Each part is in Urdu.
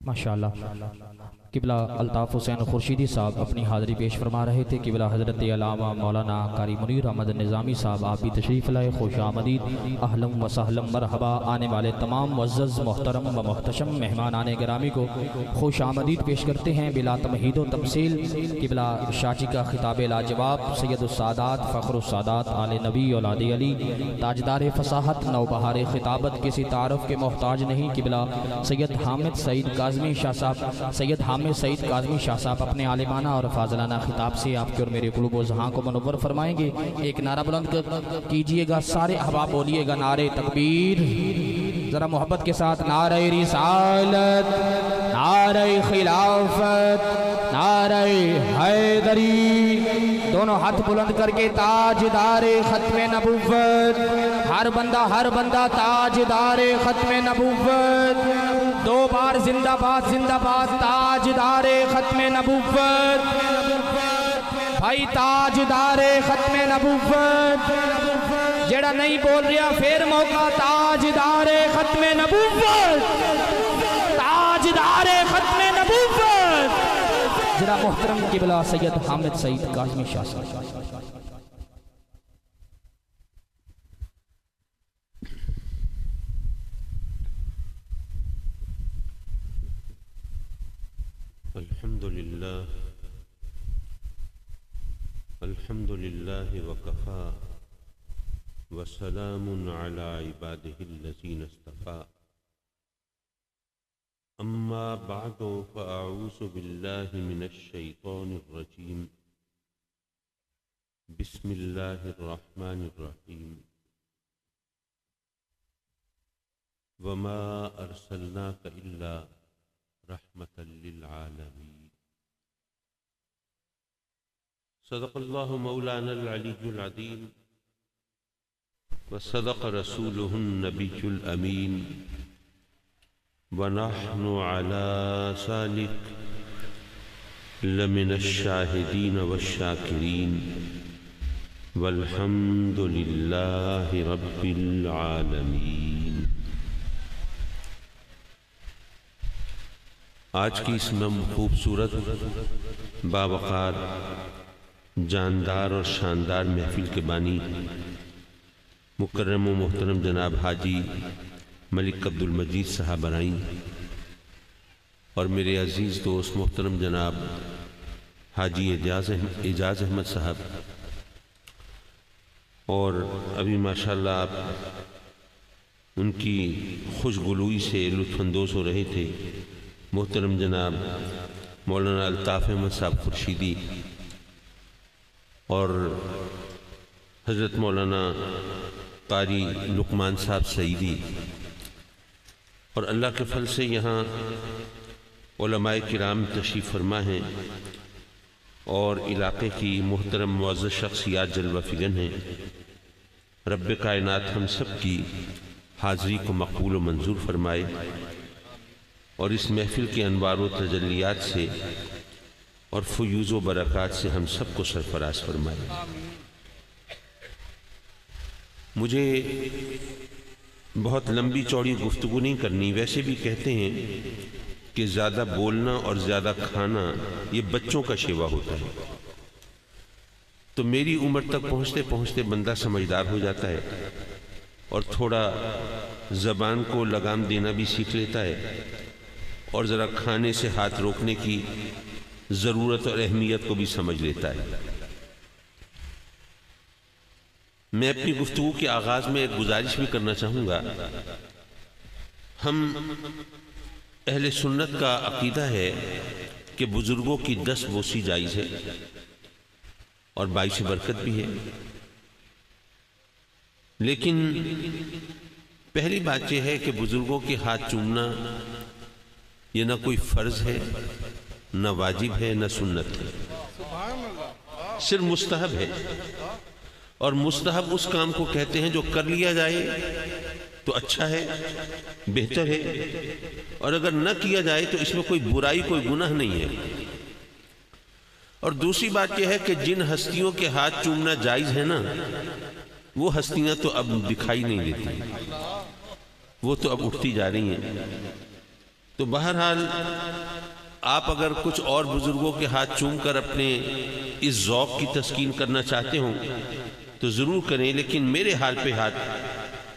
ماشاءاللہ قبلہ الطاف حسین خورشیدی صاحب اپنی حاضری پیش فرما رہے تھے۔ قبلہ حضرت علامہ مولانا قاری منیر احمد نظامی صاحب آپ بھی تشریف لائے، خوش آمدید، اہلم و سہلم مرحبا۔ آنے والے تمام معزز محترم و محتشم مہمانان گرامی کو خوش آمدید پیش کرتے ہیں بلا تمہید و تمثیل۔ قبلہ شاہ جی کا خطاب لاجواب، سید السادات فخر السادات آل نبی اولاد علی، تاجدار فصاحت نوبہار خطابت، کسی تعارف کے محتاج نہیں۔ قبلہ سید حامد سعید کاظمی شاہ صاحب، سید حامد سعید کاظمی شاہ صاحب اپنے عالمانہ اور فاضلانہ خطاب سے آپ کے اور میرے قلوب و ذہان کو منور فرمائیں گے۔ ایک نعرہ بلند کیجئے گا، سارے احباب بولیے گا، نعرہ تکبیر، ذرا محبت کے ساتھ، نعرہ رسالت، نعرہ خلافت، نعرہ حیدری، دونوں ہاتھ بلند کر کے تاجدار ختم نبوت، ہر بندہ تاجدار ختم نبوت، دو بار زندہ باد زندہ باد، تاجدار ختم نبوت، بھائی تاجدار ختم نبوت، جڑا نہیں بول رہا پھر موقع، تاجدار ختم نبوت، تاجدار ختم نبوت، جڑا محترم قبلہ سید حامد سعید کاظمی شاہ صاحب۔ الحمد لله وكفى وسلام على عباده الذين اصطفى، أما بعد فأعوذ بالله من الشيطان الرجيم، بسم الله الرحمن الرحيم، وما أرسلناك إلا رحمة للعالمين، صدق الله مولانا العلي العظيم، وصدق رسوله النبي الأمين، ونحن على ذلك لمن الشاهدين والشاكرين، والحمد لله رب العالمين۔ آج کی اس خوبصورت باوقار جاندار اور شاندار محفل کے بانی مکرم و محترم جناب حاجی ملک عبد المجید صاحب برائیں، اور میرے عزیز دوست محترم جناب حاجی اعجاز احمد صاحب، اور ابھی ماشاءاللہ آپ ان کی خوشگلوئی سے لطف اندوز ہو رہے تھے، محترم جناب مولانا الطاف احمد صاحب خورشیدی اور حضرت مولانا قاری لقمان صاحب سعیدی، اور اللہ کے فضل سے یہاں علماء کرام تشریف فرما ہیں، اور علاقے کی محترم معزز شخصیات جلوہ فگن ہیں۔ رب کائنات ہم سب کی حاضری کو مقبول و منظور فرمائے، اور اس محفل کے انوار و تجلیات سے اور فیوز و برکات سے ہم سب کو سرفراز فرمائے۔ مجھے بہت لمبی چوڑی گفتگو نہیں کرنی، ویسے بھی کہتے ہیں کہ زیادہ بولنا اور زیادہ کھانا یہ بچوں کا شیوا ہوتا ہے، تو میری عمر تک پہنچتے پہنچتے بندہ سمجھدار ہو جاتا ہے، اور تھوڑا زبان کو لگام دینا بھی سیکھ لیتا ہے، اور ذرا کھانے سے ہاتھ روکنے کی ضرورت اور اہمیت کو بھی سمجھ لیتا ہے۔ میں اپنی گفتگو کے آغاز میں ایک گزارش بھی کرنا چاہوں گا۔ ہم اہل سنت کا عقیدہ ہے کہ بزرگوں کی دست بوسی جائز ہے اور باعث برکت بھی ہے، لیکن پہلی بات یہ ہے کہ بزرگوں کے ہاتھ چومنا یہ نہ کوئی فرض ہے، نہ واجب ہے، نہ سنت ہے، صرف مستحب ہے، اور مستحب اس کام کو کہتے ہیں جو کر لیا جائے تو اچھا ہے، بہتر ہے، اور اگر نہ کیا جائے تو اس میں کوئی برائی، کوئی گناہ نہیں ہے۔ اور دوسری بات یہ ہے کہ جن ہستیوں کے ہاتھ چومنا جائز ہے نا، وہ ہستیاں تو اب دکھائی نہیں دیتی، وہ تو اب اٹھتی جا رہی ہیں۔ تو بہرحال آپ اگر کچھ اور بزرگوں کے ہاتھ چوم کر اپنے اس ذوق کی تسکین کرنا چاہتے ہوں تو ضرور کریں، لیکن میرے حال پہ ہاتھ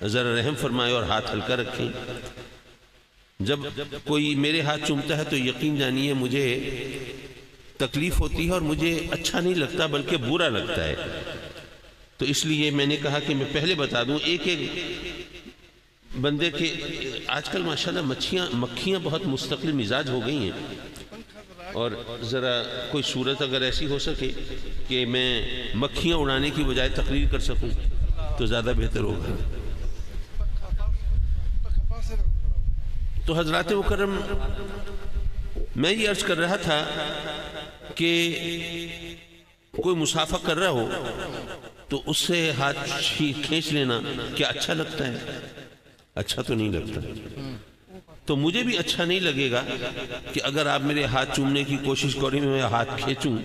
ذرا رحم فرمائے اور ہاتھ ہلکا رکھیں۔ جب کوئی میرے ہاتھ چومتا ہے تو یقین جانیے مجھے تکلیف ہوتی ہے اور مجھے اچھا نہیں لگتا بلکہ برا لگتا ہے۔ تو اس لیے میں نے کہا کہ میں پہلے بتا دوں، ایک بندے کے آج کل ماشاءاللہ مکھیاں بہت مستقل مزاج ہو گئی ہیں، اور ذرا کوئی صورت اگر ایسی ہو سکے کہ میں مکھیاں اڑانے کی بجائے تقریر کر سکوں تو زیادہ بہتر ہوگا۔ تو حضرات مکرم، میں یہ عرض کر رہا تھا کہ کوئی مصافحہ کر رہا ہو تو اس سے ہاتھ کھینچ لینا کیا اچھا لگتا ہے؟ اچھا تو نہیں لگتا۔ تو مجھے بھی اچھا نہیں لگے گا کہ اگر آپ میرے ہاتھ چومنے کی کوشش کریں میں ہاتھ کھینچوں،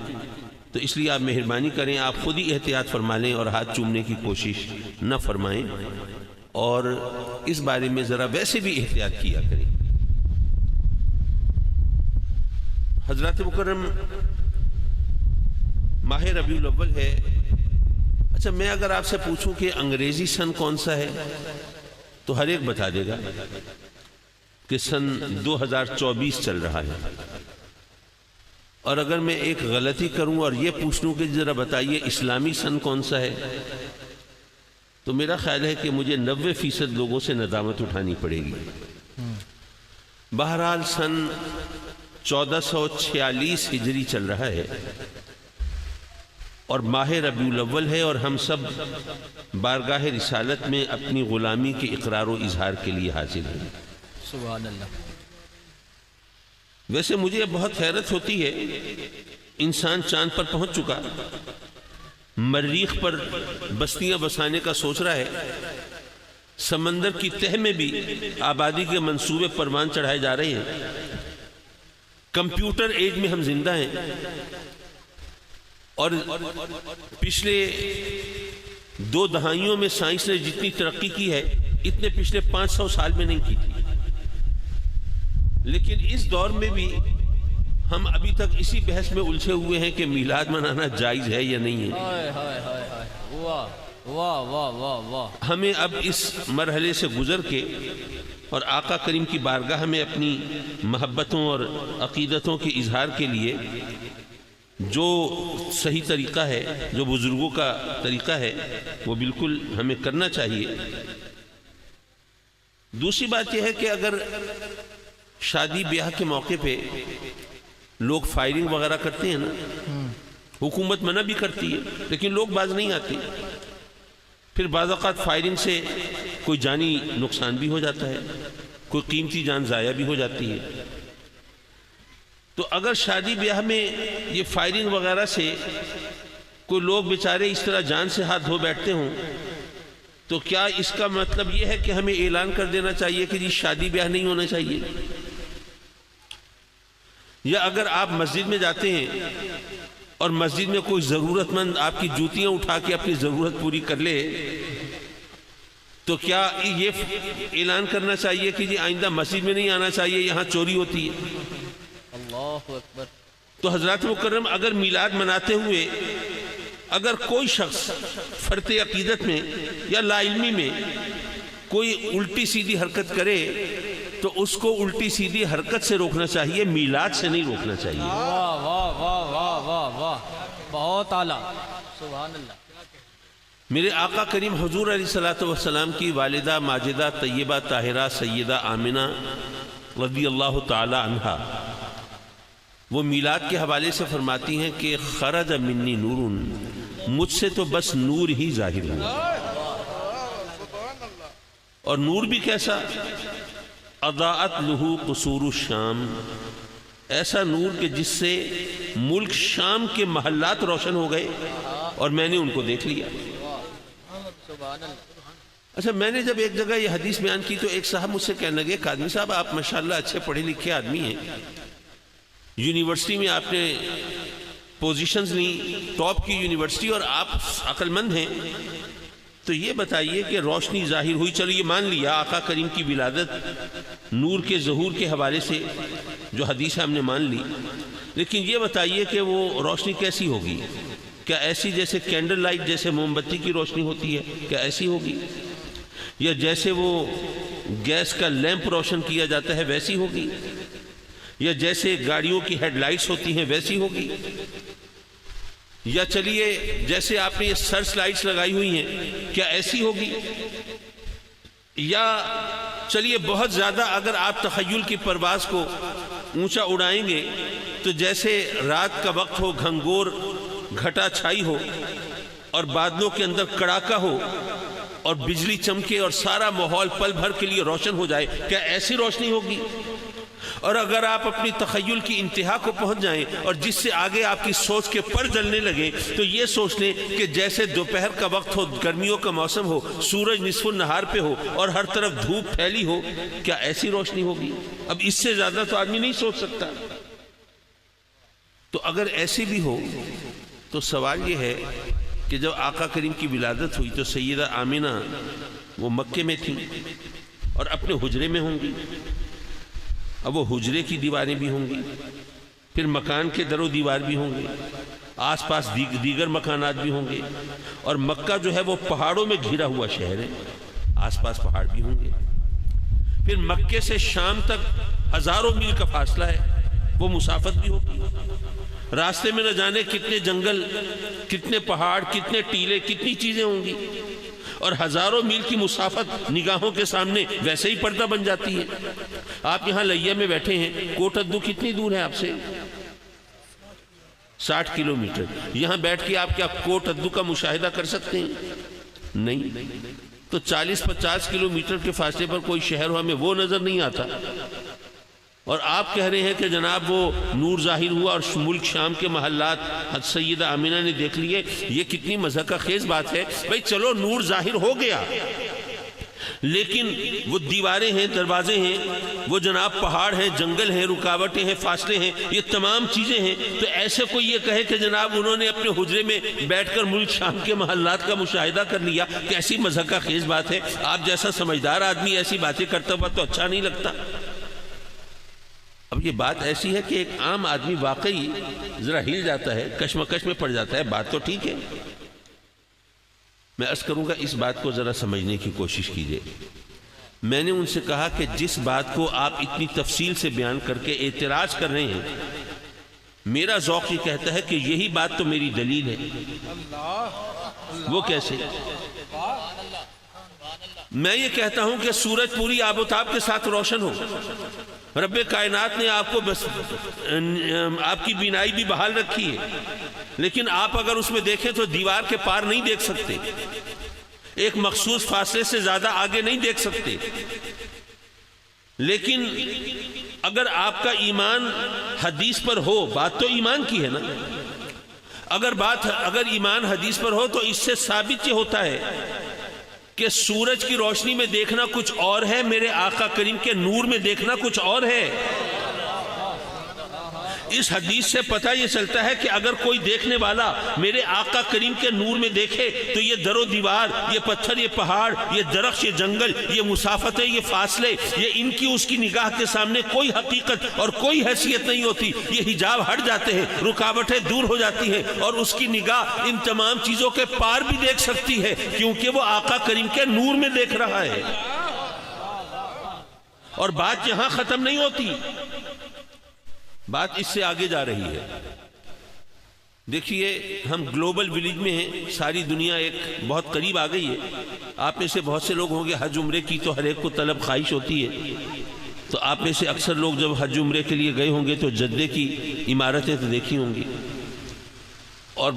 تو اس لیے آپ مہربانی کریں، آپ خود ہی احتیاط فرما لیں اور ہاتھ چومنے کی کوشش نہ فرمائیں، اور اس بارے میں ذرا ویسے بھی احتیاط کیا کریں۔ حضرات مکرم، ماہ ربیع الاول ہے۔ اچھا، میں اگر آپ سے پوچھوں کہ انگریزی سن کون سا ہے تو ہر ایک بتا دے گا کہ سن 2024 چل رہا ہے، اور اگر میں ایک غلطی کروں اور یہ پوچھ لوں کہ ذرا بتائیے اسلامی سن کون سا ہے تو میرا خیال ہے کہ مجھے 90% لوگوں سے ندامت اٹھانی پڑے گی۔ بہرحال سن 1446 ہجری چل رہا ہے اور ماہ ربیع الاول ہے، اور ہم سب بارگاہ رسالت میں اپنی غلامی کے اقرار و اظہار کے لیے حاضر ہیں۔ سبحان اللہ۔ ویسے مجھے بہت حیرت ہوتی ہے، انسان چاند پر پہنچ چکا، مریخ پر بستیاں بسانے کا سوچ رہا ہے، سمندر کی تہ میں بھی آبادی کے منصوبے پروان چڑھائے جا رہے ہیں، کمپیوٹر ایج میں ہم زندہ ہیں، اور پچھلے 2 دہائیوں میں سائنس نے جتنی ترقی کی ہے اتنے پچھلے 500 سال میں نہیں کی تھی، لیکن اس دور میں بھی ہم ابھی تک اسی بحث میں الجھے ہوئے ہیں کہ میلاد منانا جائز ہے یا نہیں ہے۔ ہمیں اب اس مرحلے سے گزر کے اور آقا کریم کی بارگاہ میں اپنی محبتوں اور عقیدتوں کے اظہار کے لیے جو صحیح طریقہ ہے، جو بزرگوں کا طریقہ ہے، وہ بالکل ہمیں کرنا چاہیے۔ دوسری بات یہ ہے کہ اگر شادی بیاہ کے موقع پہ لوگ فائرنگ وغیرہ کرتے ہیں نا، حکومت منع بھی کرتی ہے لیکن لوگ باز نہیں آتے، پھر بعض اوقات فائرنگ سے کوئی جانی نقصان بھی ہو جاتا ہے، کوئی قیمتی جان ضائع بھی ہو جاتی ہے۔ تو اگر شادی بیاہ میں یہ فائرنگ وغیرہ سے کوئی لوگ بیچارے اس طرح جان سے ہاتھ دھو بیٹھتے ہوں تو کیا اس کا مطلب یہ ہے کہ ہمیں اعلان کر دینا چاہیے کہ جی شادی بیاہ نہیں ہونا چاہیے؟ یا اگر آپ مسجد میں جاتے ہیں اور مسجد میں کوئی ضرورت مند آپ کی جوتیاں اٹھا کے اپنی ضرورت پوری کر لے تو کیا یہ اعلان کرنا چاہیے کہ جی آئندہ مسجد میں نہیں آنا چاہیے، یہاں چوری ہوتی ہے؟ اللہ اکبر۔ تو حضرات مکرم، اگر میلاد مناتے ہوئے اگر کوئی شخص فرط عقیدت میں یا لا علمی میں کوئی الٹی سیدھی حرکت کرے تو اس کو الٹی سیدھی حرکت سے روکنا چاہیے، میلاد سے نہیں روکنا چاہیے۔ واہ واہ واہ واہ واہ واہ، بہت اعلیٰ، سبحان اللہ۔ میرے آقا کریم حضور علیہ الصلوۃ والسلام کی والدہ ماجدہ طیبہ طاہرہ سیدہ آمنہ رضی اللہ تعالی عنہا وہ میلاد کے حوالے سے فرماتی ہیں کہ خرج منی نور، مجھ سے تو بس نور ہی ظاہر ہوا، اور نور بھی کیسا؟ اضاءت لہ قصور الشام، ایسا نور کہ جس سے ملک شام کے محلات روشن ہو گئے اور میں نے ان کو دیکھ لیا۔ اچھا، میں نے جب ایک جگہ یہ حدیث بیان کی تو ایک صاحب مجھ سے کہنے لگے کہ آدمی صاحب آپ ماشاءاللہ اچھے پڑھے لکھے آدمی ہیں، یونیورسٹی میں آپ نے پوزیشنز لی، ٹاپ کی یونیورسٹی، اور آپ عقل مند ہیں، تو یہ بتائیے کہ روشنی ظاہر ہوئی، چلو یہ مان لیا آقا کریم کی ولادت نور کے ظہور کے حوالے سے جو حدیث ہم نے مان لی، لیکن یہ بتائیے کہ وہ روشنی کیسی ہوگی؟ کیا ایسی جیسے کینڈل لائٹ، جیسے موم بتی کی روشنی ہوتی ہے، کیا ایسی ہوگی؟ یا جیسے وہ گیس کا لیمپ روشن کیا جاتا ہے ویسی ہوگی؟ یا جیسے گاڑیوں کی ہیڈ لائٹس ہوتی ہیں ویسی ہوگی؟ یا چلیے جیسے آپ نے یہ سرچ لائٹس لگائی ہوئی ہیں کیا ایسی ہوگی؟ یا چلیے بہت زیادہ اگر آپ تخیل کی پرواز کو اونچا اڑائیں گے تو جیسے رات کا وقت ہو، گھنگور گھٹا چھائی ہو اور بادلوں کے اندر کڑاکا ہو اور بجلی چمکے اور سارا ماحول پل بھر کے لیے روشن ہو جائے، کیا ایسی روشنی ہوگی؟ اور اگر آپ اپنی تخیل کی انتہا کو پہنچ جائیں اور جس سے آگے آپ کی سوچ کے پر جلنے لگے تو یہ سوچ لیں کہ جیسے دوپہر کا وقت ہو، گرمیوں کا موسم ہو، سورج نصف النہار پہ ہو اور ہر طرف دھوپ پھیلی ہو، کیا ایسی روشنی ہوگی؟ اب اس سے زیادہ تو آدمی نہیں سوچ سکتا۔ تو اگر ایسی بھی ہو تو سوال یہ ہے کہ جب آقا کریم کی ولادت ہوئی تو سیدہ آمینہ وہ مکے میں تھیں اور اپنے حجرے میں ہوں گی، اب وہ حجرے کی دیواریں بھی ہوں گی، پھر مکان کے در و دیوار بھی ہوں گے، آس پاس دیگر مکانات بھی ہوں گے، اور مکہ جو ہے وہ پہاڑوں میں گھرا ہوا شہر ہے، آس پاس پہاڑ بھی ہوں گے، پھر مکے سے شام تک ہزاروں میل کا فاصلہ ہے، وہ مسافت بھی ہوگی، راستے میں نہ جانے کتنے جنگل، کتنے پہاڑ، کتنے ٹیلے، کتنی چیزیں ہوں گی، اور ہزاروں میل کی مسافت نگاہوں کے سامنے ویسے ہی پردہ بن جاتی ہے۔ آپ یہاں لیا میں بیٹھے ہیں، کوٹ ادو کتنی دور ہے آپ سے؟ 60 کلومیٹر۔ یہاں بیٹھ کے آپ کیا کوٹ ادو کا مشاہدہ کر سکتے ہیں؟ نہیں۔ تو 40-50 کلومیٹر کے فاصلے پر کوئی شہر ہو، ہمیں وہ نظر نہیں آتا، اور آپ کہہ رہے ہیں کہ جناب وہ نور ظاہر ہوا اور ملک شام کے محلات حضرت سیدہ آمینہ نے دیکھ لیے، یہ کتنی مضحکہ خیز بات ہے۔ بھئی چلو نور ظاہر ہو گیا، لیکن وہ دیواریں ہیں، دروازے ہیں، وہ جناب پہاڑ ہیں، جنگل ہیں، رکاوٹیں ہیں، فاصلے ہیں، یہ تمام چیزیں ہیں، تو ایسے کوئی یہ کہے کہ جناب انہوں نے اپنے حجرے میں بیٹھ کر ملک شام کے محلات کا مشاہدہ کر لیا، کیسی مضحکہ خیز بات ہے۔ آپ جیسا سمجھدار آدمی ایسی باتیں کرتا ہوا تو اچھا نہیں لگتا۔ اب یہ بات ایسی ہے کہ ایک عام آدمی واقعی ذرا ہل جاتا ہے، کشمکش میں پڑ جاتا ہے، بات تو ٹھیک ہے۔ میں عرض کروں گا اس بات کو ذرا سمجھنے کی کوشش کیجئے۔ میں نے ان سے کہا کہ جس بات کو آپ اتنی تفصیل سے بیان کر کے اعتراض کر رہے ہیں، میرا ذوق یہ کہتا ہے کہ یہی بات تو میری دلیل ہے۔ وہ کیسے؟ میں یہ کہتا ہوں کہ سورج پوری آب و تاب کے ساتھ روشن ہو، رب کائنات نے آپ کو آپ کی بینائی بھی بحال رکھی ہے، لیکن آپ اگر اس میں دیکھیں تو دیوار کے پار نہیں دیکھ سکتے، ایک مخصوص فاصلے سے زیادہ آگے نہیں دیکھ سکتے۔ لیکن اگر آپ کا ایمان حدیث پر ہو، بات تو ایمان کی ہے نا، اگر ایمان حدیث پر ہو تو اس سے ثابت یہ ہوتا ہے کہ سورج کی روشنی میں دیکھنا کچھ اور ہے، میرے آقا کریم کے نور میں دیکھنا کچھ اور ہے۔ اس حدیث سے پتہ یہ چلتا ہے کہ اگر کوئی دیکھنے والا میرے آقا کریم کے نور میں دیکھے تو یہ در و دیوار، یہ پتھر، یہ پہاڑ، یہ درخت، یہ جنگل، یہ مسافتیں، یہ فاصلے، یہ ان کی اس کی نگاہ کے سامنے کوئی حقیقت اور کوئی حیثیت نہیں ہوتی، یہ حجاب ہٹ جاتے ہیں، رکاوٹیں دور ہو جاتی ہیں، اور اس کی نگاہ ان تمام چیزوں کے پار بھی دیکھ سکتی ہے، کیونکہ وہ آقا کریم کے نور میں دیکھ رہا ہے۔ اور بات یہاں ختم نہیں ہوتی، بات اس سے آگے جا رہی ہے۔ دیکھیے ہم گلوبل ولیج میں ہیں، ساری دنیا ایک بہت قریب آ گئی ہے۔ آپ میں سے بہت سے لوگ ہوں گے حج عمرے کی تو ہر ایک کو طلب خواہش ہوتی ہے، تو آپ میں سے اکثر لوگ جب حج عمرے کے لیے گئے ہوں گے تو جدے کی عمارتیں تو دیکھی ہوں گی، اور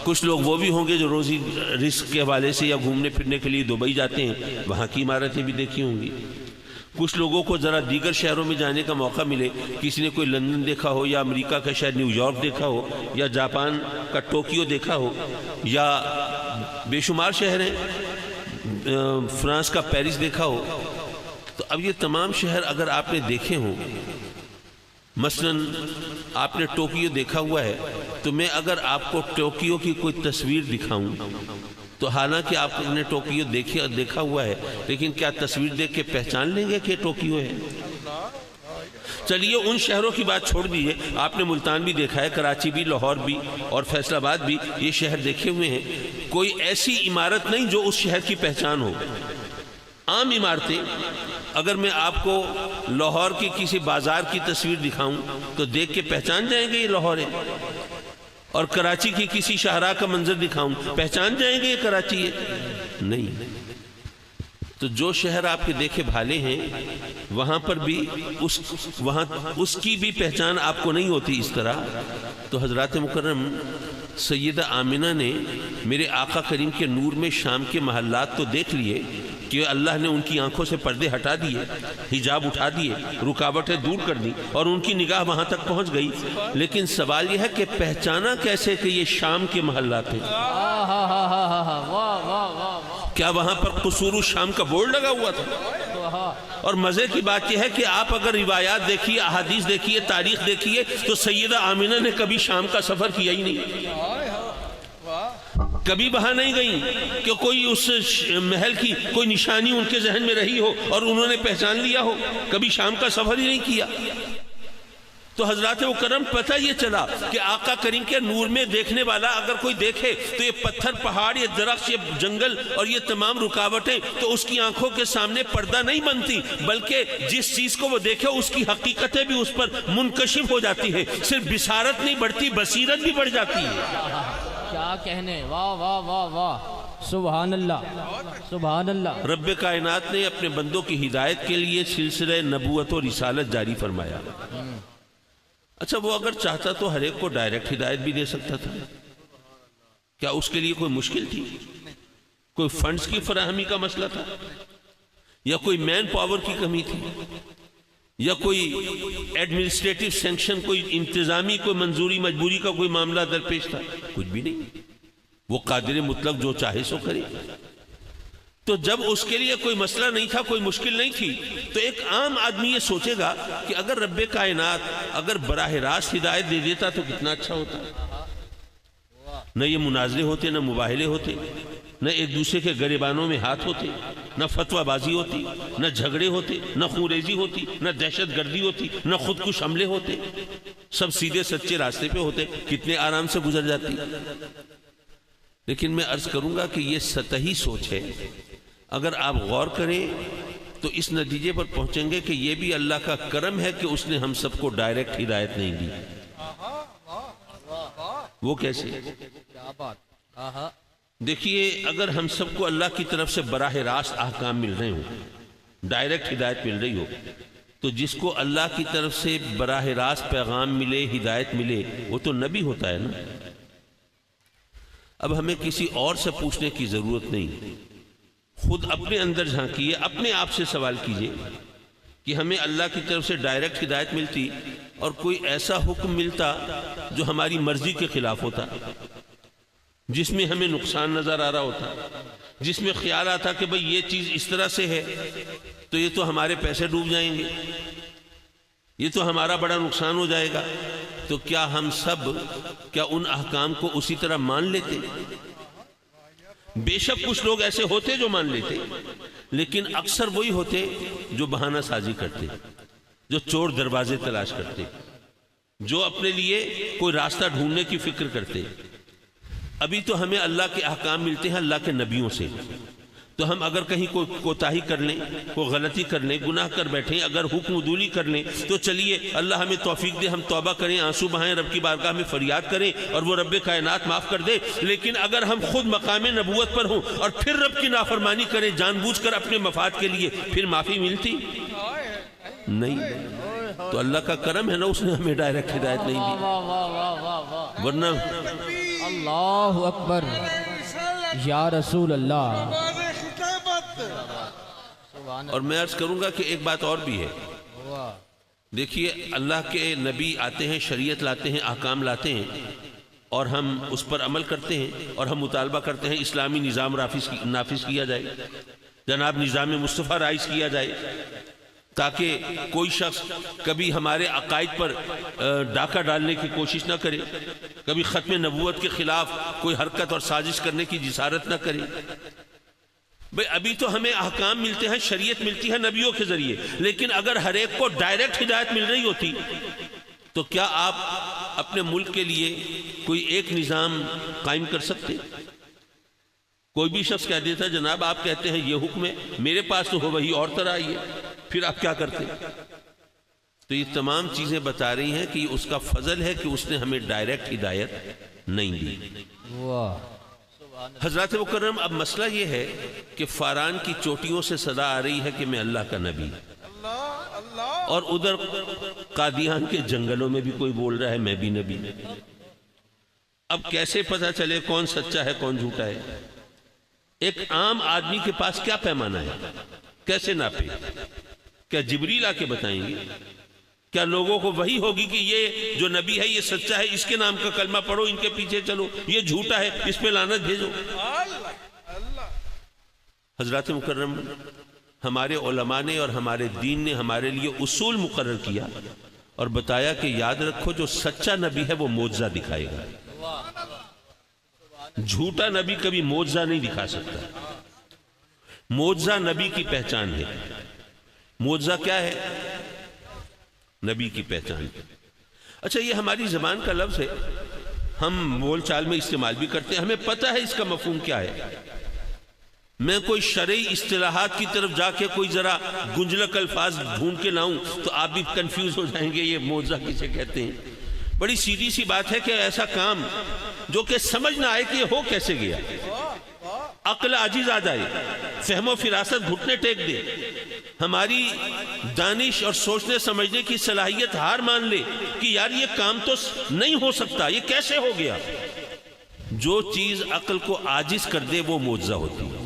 کچھ لوگ وہ بھی ہوں گے جو روزی رزق کے حوالے سے یا گھومنے پھرنے کے لیے دبئی جاتے ہیں، وہاں کی عمارتیں بھی دیکھی ہوں گی۔ کچھ لوگوں کو ذرا دیگر شہروں میں جانے کا موقع ملے، کسی نے کوئی لندن دیکھا ہو، یا امریکہ کا شہر نیو یارک دیکھا ہو، یا جاپان کا ٹوکیو دیکھا ہو، یا بے شمار شہر ہیں، فرانس کا پیرس دیکھا ہو، تو اب یہ تمام شہر اگر آپ نے دیکھے ہوں، مثلا آپ نے ٹوکیو دیکھا ہوا ہے، تو میں اگر آپ کو ٹوکیو کی کوئی تصویر دکھاؤں تو حالانکہ آپ نے ٹوکیو دیکھا ہوا ہے، لیکن کیا تصویر دیکھ کے پہچان لیں گے کہ ٹوکیو ہے؟ چلیے ان شہروں کی بات چھوڑ دیجئے، آپ نے ملتان بھی دیکھا ہے، کراچی بھی، لاہور بھی اور فیصل آباد بھی، یہ شہر دیکھے ہوئے ہیں۔ کوئی ایسی عمارت نہیں جو اس شہر کی پہچان ہو۔ عام عمارتیں، اگر میں آپ کو لاہور کی کسی بازار کی تصویر دکھاؤں تو دیکھ کے پہچان جائیں گے یہ لاہور ہے، اور کراچی کی کسی شاہراہ کا منظر دکھاؤں پہچان جائیں گے یہ کراچی ہے؟ نہیں۔ تو جو شہر آپ کے دیکھے بھالے ہیں وہاں پر بھی اس کی بھی پہچان آپ کو نہیں ہوتی اس طرح۔ تو حضرات مکرم سیدہ آمنہ نے میرے آقا کریم کے نور میں شام کے محلات تو دیکھ لیے کہ اللہ نے ان کی آنکھوں سے پردے ہٹا دیے، حجاب اٹھا دیے، رکاوٹیں دور کر دی اور ان کی نگاہ وہاں تک پہنچ گئی، لیکن سوال یہ ہے کہ پہچانا کیسے کہ یہ شام کے محلات ہیں؟ کیا وہاں پر قصور الشام کا بورڈ لگا ہوا تھا؟ اور مزے کی بات یہ ہے کہ آپ اگر روایات دیکھیے، احادیث دیکھیے، تاریخ دیکھیے تو سیدہ آمنہ نے کبھی شام کا سفر کیا ہی نہیں، کبھی وہاں نہیں گئیں کہ کوئی اس محل کی کوئی نشانی ان کے ذہن میں رہی ہو اور انہوں نے پہچان لیا ہو، کبھی شام کا سفر ہی نہیں کیا۔ تو حضرات مکرم پتہ یہ چلا کہ آقا کریم کے نور میں دیکھنے والا اگر کوئی دیکھے تو یہ پتھر، پہاڑ، یہ درخت، یہ جنگل اور یہ تمام رکاوٹیں تو اس کی آنکھوں کے سامنے پردہ نہیں بنتی، بلکہ جس چیز کو وہ دیکھے اس کی حقیقتیں بھی اس پر منکشف ہو جاتی ہے، صرف بصارت نہیں بڑھتی، بصیرت بھی بڑھ جاتی ہے۔ کیا کہنے، واہ واہ واہ واہ، سبحان اللہ سبحان اللہ۔ رب کائنات نے اپنے بندوں کی ہدایت کے لیے سلسلہ نبوت و رسالت جاری فرمایا۔ اچھا وہ اگر چاہتا تو ہر ایک کو ڈائریکٹ ہدایت بھی دے سکتا تھا، کیا اس کے لیے کوئی مشکل تھی؟ کوئی فنڈز کی فراہمی کا مسئلہ تھا، یا کوئی مین پاور کی کمی تھی، یا کوئی ایڈمنسٹریٹو سینکشن، کوئی انتظامی، کوئی منظوری مجبوری کا کوئی معاملہ درپیش تھا؟ کچھ بھی نہیں، وہ قادر مطلق جو چاہے سو کرے۔ تو جب اس کے لیے کوئی مسئلہ نہیں تھا، کوئی مشکل نہیں تھی، تو ایک عام آدمی یہ سوچے گا کہ اگر رب کائنات اگر براہ راست ہدایت دے دیتا تو کتنا اچھا ہوتا۔ نہ یہ مناظرے ہوتے، نہ مباہلے ہوتے، نہ ایک دوسرے کے گریبانوں میں ہاتھ ہوتے، نہ فتویٰ بازی ہوتی، نہ جھگڑے ہوتے، نہ خونریزی ہوتی، نہ دہشت گردی ہوتی، نہ خودکش حملے ہوتے، سب سیدھے سچے راستے پہ ہوتے، کتنے آرام سے گزر جاتی۔ لیکن میں عرض کروں گا کہ یہ سطحی سوچ ہے، اگر آپ غور کریں تو اس نتیجے پر پہنچیں گے کہ یہ بھی اللہ کا کرم ہے کہ اس نے ہم سب کو ڈائریکٹ ہدایت نہیں دی۔ وہ کیسے؟ دیکھیے اگر ہم سب کو اللہ کی طرف سے براہ راست احکام مل رہے ہوں، ڈائریکٹ ہدایت مل رہی ہو، تو جس کو اللہ کی طرف سے براہ راست پیغام ملے، ہدایت ملے، وہ تو نبی ہوتا ہے نا۔ اب ہمیں کسی اور سے پوچھنے کی ضرورت نہیں، خود اپنے اندر جھانکیے، اپنے آپ سے سوال کیجئے کہ ہمیں اللہ کی طرف سے ڈائریکٹ ہدایت ملتی اور کوئی ایسا حکم ملتا جو ہماری مرضی کے خلاف ہوتا، جس میں ہمیں نقصان نظر آ رہا ہوتا، جس میں خیال آتا کہ بھئی یہ چیز اس طرح سے ہے تو یہ تو ہمارے پیسے ڈوب جائیں گے، یہ تو ہمارا بڑا نقصان ہو جائے گا، تو کیا ہم سب کیا ان احکام کو اسی طرح مان لیتے؟ بے شک کچھ لوگ ایسے ہوتے جو مان لیتے، لیکن اکثر وہی ہوتے جو بہانہ سازی کرتے، جو چور دروازے تلاش کرتے، جو اپنے لیے کوئی راستہ ڈھونڈنے کی فکر کرتے۔ ابھی تو ہمیں اللہ کے احکام ملتے ہیں اللہ کے نبیوں سے، تو ہم اگر کہیں کوئی کوتاہی کر لیں، کوئی غلطی کر لیں، گناہ کر بیٹھیں، اگر حکم عدولی کر لیں تو چلیے اللہ ہمیں توفیق دے، ہم توبہ کریں، آنسو بہائیں، رب کی بارگاہ میں فریاد کریں اور وہ رب کائنات معاف کر دے۔ لیکن اگر ہم خود مقام نبوت پر ہوں اور پھر رب کی نافرمانی کریں جان بوجھ کر اپنے مفاد کے لیے، پھر معافی ملتی نہیں۔ تو اللہ کا کرم ہے نا، اس نے ہمیں ڈائریکٹ ہدایت نہیں دی، ورنہ اللہ اکبر یا رسول اللہ۔ اور میں عرض کروں گا کہ ایک بات اور بھی ہے، دیکھیے اللہ کے نبی آتے ہیں، شریعت لاتے ہیں، احکام لاتے ہیں، اور ہم اس پر عمل کرتے ہیں اور ہم مطالبہ کرتے ہیں اسلامی نظام نافذ کیا جائے، جناب نظام مصطفیٰ رائج کیا جائے، تاکہ کوئی شخص کبھی ہمارے عقائد پر ڈاکہ ڈالنے کی کوشش نہ کرے، کبھی ختم نبوت کے خلاف کوئی حرکت اور سازش کرنے کی جسارت نہ کرے۔ بھئی ابھی تو ہمیں احکام ملتے ہیں، شریعت ملتی ہے نبیوں کے ذریعے، لیکن اگر ہر ایک کو ڈائریکٹ ہدایت مل رہی ہوتی تو کیا آپ اپنے ملک کے لیے کوئی ایک نظام قائم کر سکتے؟ کوئی بھی شخص کہہ دیتا جناب آپ کہتے ہیں یہ حکم ہے، میرے پاس تو ہو وہی اور طرح آئی ہے، پھر آپ کیا کرتے؟ تو یہ تمام چیزیں بتا رہی ہیں کہ اس کا فضل ہے کہ اس نے ہمیں ڈائریکٹ ہدایت نہیں دی۔ حضرات مکرم، اب مسئلہ یہ ہے کہ فاران کی چوٹیوں سے صدا آ رہی ہے کہ میں اللہ کا نبی، اور ادھر قادیان کے جنگلوں میں بھی کوئی بول رہا ہے میں بھی نبی۔ اب کیسے پتہ چلے کون سچا ہے کون جھوٹا ہے؟ ایک عام آدمی کے پاس کیا پیمانہ ہے؟ کیسے ناپے؟ کیا جبریل آ کے بتائیں گے؟ کیا لوگوں کو وحی ہوگی کہ یہ جو نبی ہے یہ سچا ہے، اس کے نام کا کلمہ پڑھو، ان کے پیچھے چلو، یہ جھوٹا ہے اس پہ لعنت بھیجو؟ حضرات مکرم، ہمارے علماء نے اور ہمارے دین نے ہمارے لیے اصول مقرر کیا اور بتایا کہ یاد رکھو جو سچا نبی ہے وہ معجزہ دکھائے گا، جھوٹا نبی کبھی معجزہ نہیں دکھا سکتا۔ معجزہ نبی کی پہچان ہے۔ معجزہ کیا ہے؟ نبی کی پہچان۔ اچھا، یہ ہماری زبان کا لفظ ہے، ہم بول چال میں استعمال بھی کرتے ہیں، ہمیں پتہ ہے اس کا مفہوم کیا ہے۔ میں کوئی شرعی اصطلاحات کی طرف جا کے کوئی ذرا گنجلک الفاظ ڈھونڈ کے لاؤں تو آپ بھی کنفیوز ہو جائیں گے یہ معجزہ کسے کہتے ہیں۔ بڑی سیدھی سی بات ہے کہ ایسا کام جو کہ سمجھ نہ آئے کہ یہ ہو کیسے گیا، عقل عاجز آ جائے، فہم و فراست گھٹنے ٹیک دے، ہماری دانش اور سوچنے سمجھنے کی صلاحیت ہار مان لے کہ یار یہ کام تو نہیں ہو سکتا، یہ کیسے ہو گیا۔ جو چیز عقل کو عاجز کر دے وہ معجزہ ہوتی ہے۔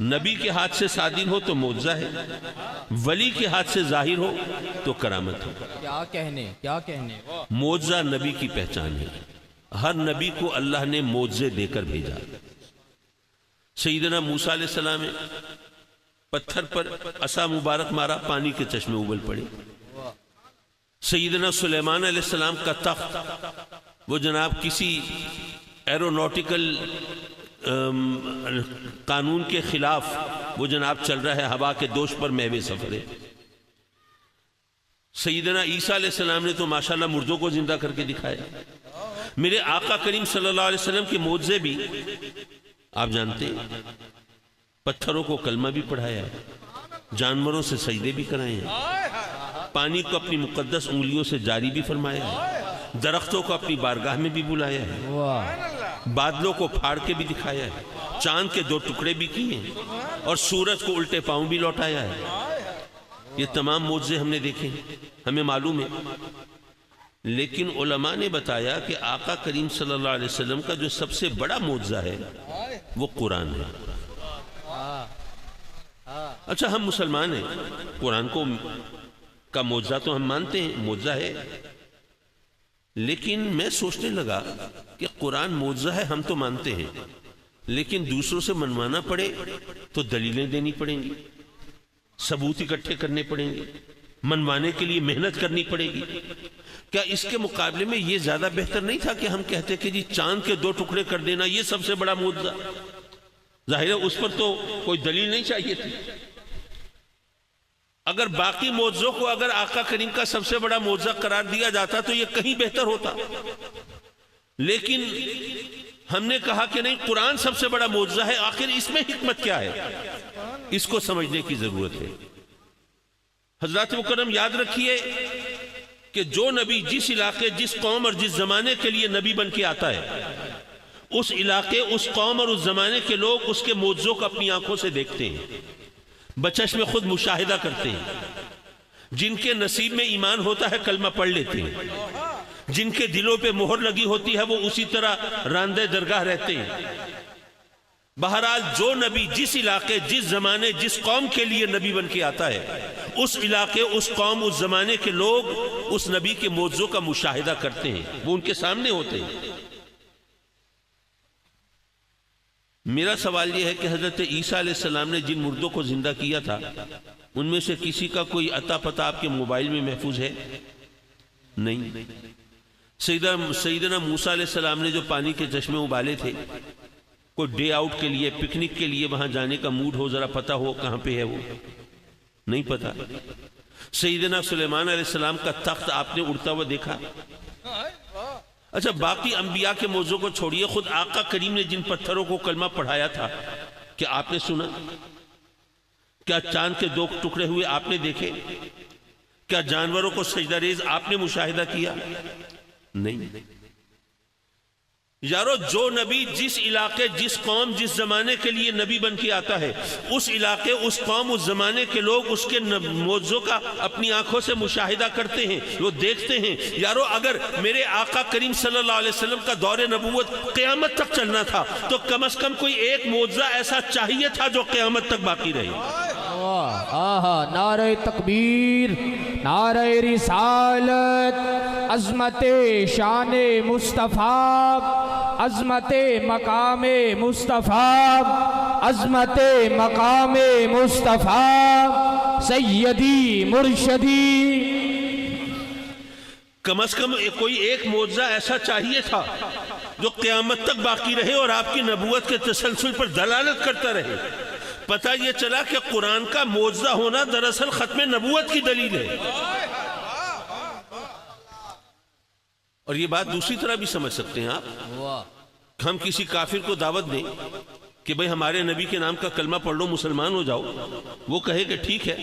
نبی کے ہاتھ سے صادر ہو تو معجزہ ہے، ولی کے ہاتھ سے ظاہر ہو تو کرامت ہو۔ کیا کہنے معجزہ نبی کی پہچان ہے۔ ہر نبی کو اللہ نے معجزے دے کر بھیجا۔ سیدنا موسیٰ علیہ السلام نے پتھر پر عصا مبارک مارا، پانی کے چشمے ابل پڑے۔ سیدنا سلیمان علیہ السلام کا تخت وہ جناب کسی ایرونوٹیکل قانون کے خلاف وہ جناب چل رہا ہے، ہوا کے دوش پر محو سفر ہے۔ سیدنا عیسیٰ علیہ السلام نے تو ماشاءاللہ مردوں کو زندہ کر کے دکھایا۔ میرے آقا کریم صلی اللہ علیہ وسلم کے معجزے بھی آپ جانتے ہیں، پتھروں کو کلمہ بھی پڑھایا ہے، جانوروں سے سجدے بھی کرائے ہیں، پانی کو اپنی مقدس انگلیوں سے جاری بھی فرمایا ہے، درختوں کو اپنی بارگاہ میں بھی بلایا ہے، بادلوں کو پھاڑ کے بھی دکھایا ہے، چاند کے 2 ٹکڑے بھی کیے ہیں، اور سورج کو الٹے پاؤں بھی لوٹایا ہے۔ یہ تمام معجزے ہم نے دیکھے، ہمیں معلوم ہے۔ لیکن علماء نے بتایا کہ آقا کریم صلی اللہ علیہ وسلم کا جو سب سے بڑا معجزہ ہے وہ قرآن ہے۔ اچھا، ہم مسلمان ہیں، قرآن کا معجزہ تو ہم مانتے ہیں، معجزہ ہے، لیکن میں سوچنے لگا کہ قرآن معجزہ ہے ہم تو مانتے ہیں، لیکن دوسروں سے منوانا پڑے تو دلیلیں دینی پڑیں گی، ثبوت اکٹھے کرنے پڑیں گے، منوانے کے لیے محنت کرنی پڑے گی۔ کیا اس کے مقابلے میں یہ زیادہ بہتر نہیں تھا کہ ہم کہتے کہ جی چاند کے 2 ٹکڑے کر دینا یہ سب سے بڑا معجزہ؟ ظاہر ہے اس پر تو کوئی دلیل نہیں چاہیے تھی۔ اگر باقی معجزوں کو اگر آقا کریم کا سب سے بڑا معجزہ قرار دیا جاتا تو یہ کہیں بہتر ہوتا، لیکن ہم نے کہا کہ نہیں، قرآن سب سے بڑا معجزہ ہے۔ آخر اس میں حکمت کیا ہے، اس کو سمجھنے کی ضرورت ہے۔ حضرات مکرم، یاد رکھیے کہ جو نبی جس علاقے، جس قوم اور جس زمانے کے لیے نبی بن کے آتا ہے، اس علاقے، اس قوم اور اس زمانے کے لوگ اس کے معجزوں کو اپنی آنکھوں سے دیکھتے ہیں، بچشم خود مشاہدہ کرتے ہیں۔ جن کے نصیب میں ایمان ہوتا ہے کلمہ پڑھ لیتے ہیں، جن کے دلوں پہ مہر لگی ہوتی ہے وہ اسی طرح راندے درگاہ رہتے ہیں۔ بہرحال جو نبی جس علاقے، جس زمانے، جس قوم کے لیے نبی بن کے آتا ہے، اس علاقے، اس قوم، اس زمانے کے لوگ اس نبی کے معجزوں کا مشاہدہ کرتے ہیں، وہ ان کے سامنے ہوتے ہیں۔ میرا سوال یہ ہے کہ حضرت عیسیٰ علیہ السلام نے جن مردوں کو زندہ کیا تھا ان میں سے کسی کا کوئی عطا پتہ آپ کے موبائل میں محفوظ ہے؟ نہیں۔ سیدنا موسیٰ علیہ السلام نے جو پانی کے چشمے ابالے تھے، کوئی ڈے آؤٹ کے لیے، پکنک کے لیے وہاں جانے کا موڈ ہو، ذرا پتہ ہو کہاں پہ ہے وہ؟ نہیں پتا۔ سیدنا سلیمان علیہ السلام کا تخت آپ نے اڑتا ہوا دیکھا؟ اچھا، باقی انبیاء کے موضوع کو چھوڑیے، خود آقا کریم نے جن پتھروں کو کلمہ پڑھایا تھا کیا آپ نے سنا؟ کیا چاند کے 2 ٹکڑے ہوئے آپ نے دیکھے؟ کیا جانوروں کو سجدہ ریز آپ نے مشاہدہ کیا؟ نہیں۔ یارو، جو نبی جس علاقے، جس قوم، جس زمانے کے لیے نبی بن کے آتا ہے، اس علاقے، اس قوم، اس زمانے کے لوگ اس کے موضوع کا اپنی آنکھوں سے مشاہدہ کرتے ہیں، وہ دیکھتے ہیں۔ یارو، اگر میرے آقا کریم صلی اللہ علیہ وسلم کا دور نبوت قیامت تک چلنا تھا تو کم از کم کوئی ایک معجزہ ایسا چاہیے تھا جو قیامت تک باقی رہے۔ آہا، نعرہ تکبیر، نعرہ رسالت، عظمت شان مصطفیٰ، عظمت مقام مصطفیٰ، عظمت مقام مصطفیٰ، سیدی مرشدی۔ کم از کم کوئی ایک معجزہ ایسا چاہیے تھا جو قیامت تک باقی رہے اور آپ کی نبوت کے تسلسل پر دلالت کرتا رہے۔ پتہ یہ چلا کہ قرآن کا معجزہ ہونا دراصل ختم نبوت کی دلیل ہے۔ اور یہ بات دوسری طرح بھی سمجھ سکتے ہیں آپ۔ ہم کسی کافر کو دعوت دیں کہ بھئی ہمارے نبی کے نام کا کلمہ پڑھ لو، مسلمان ہو جاؤ، وہ کہے کہ ٹھیک ہے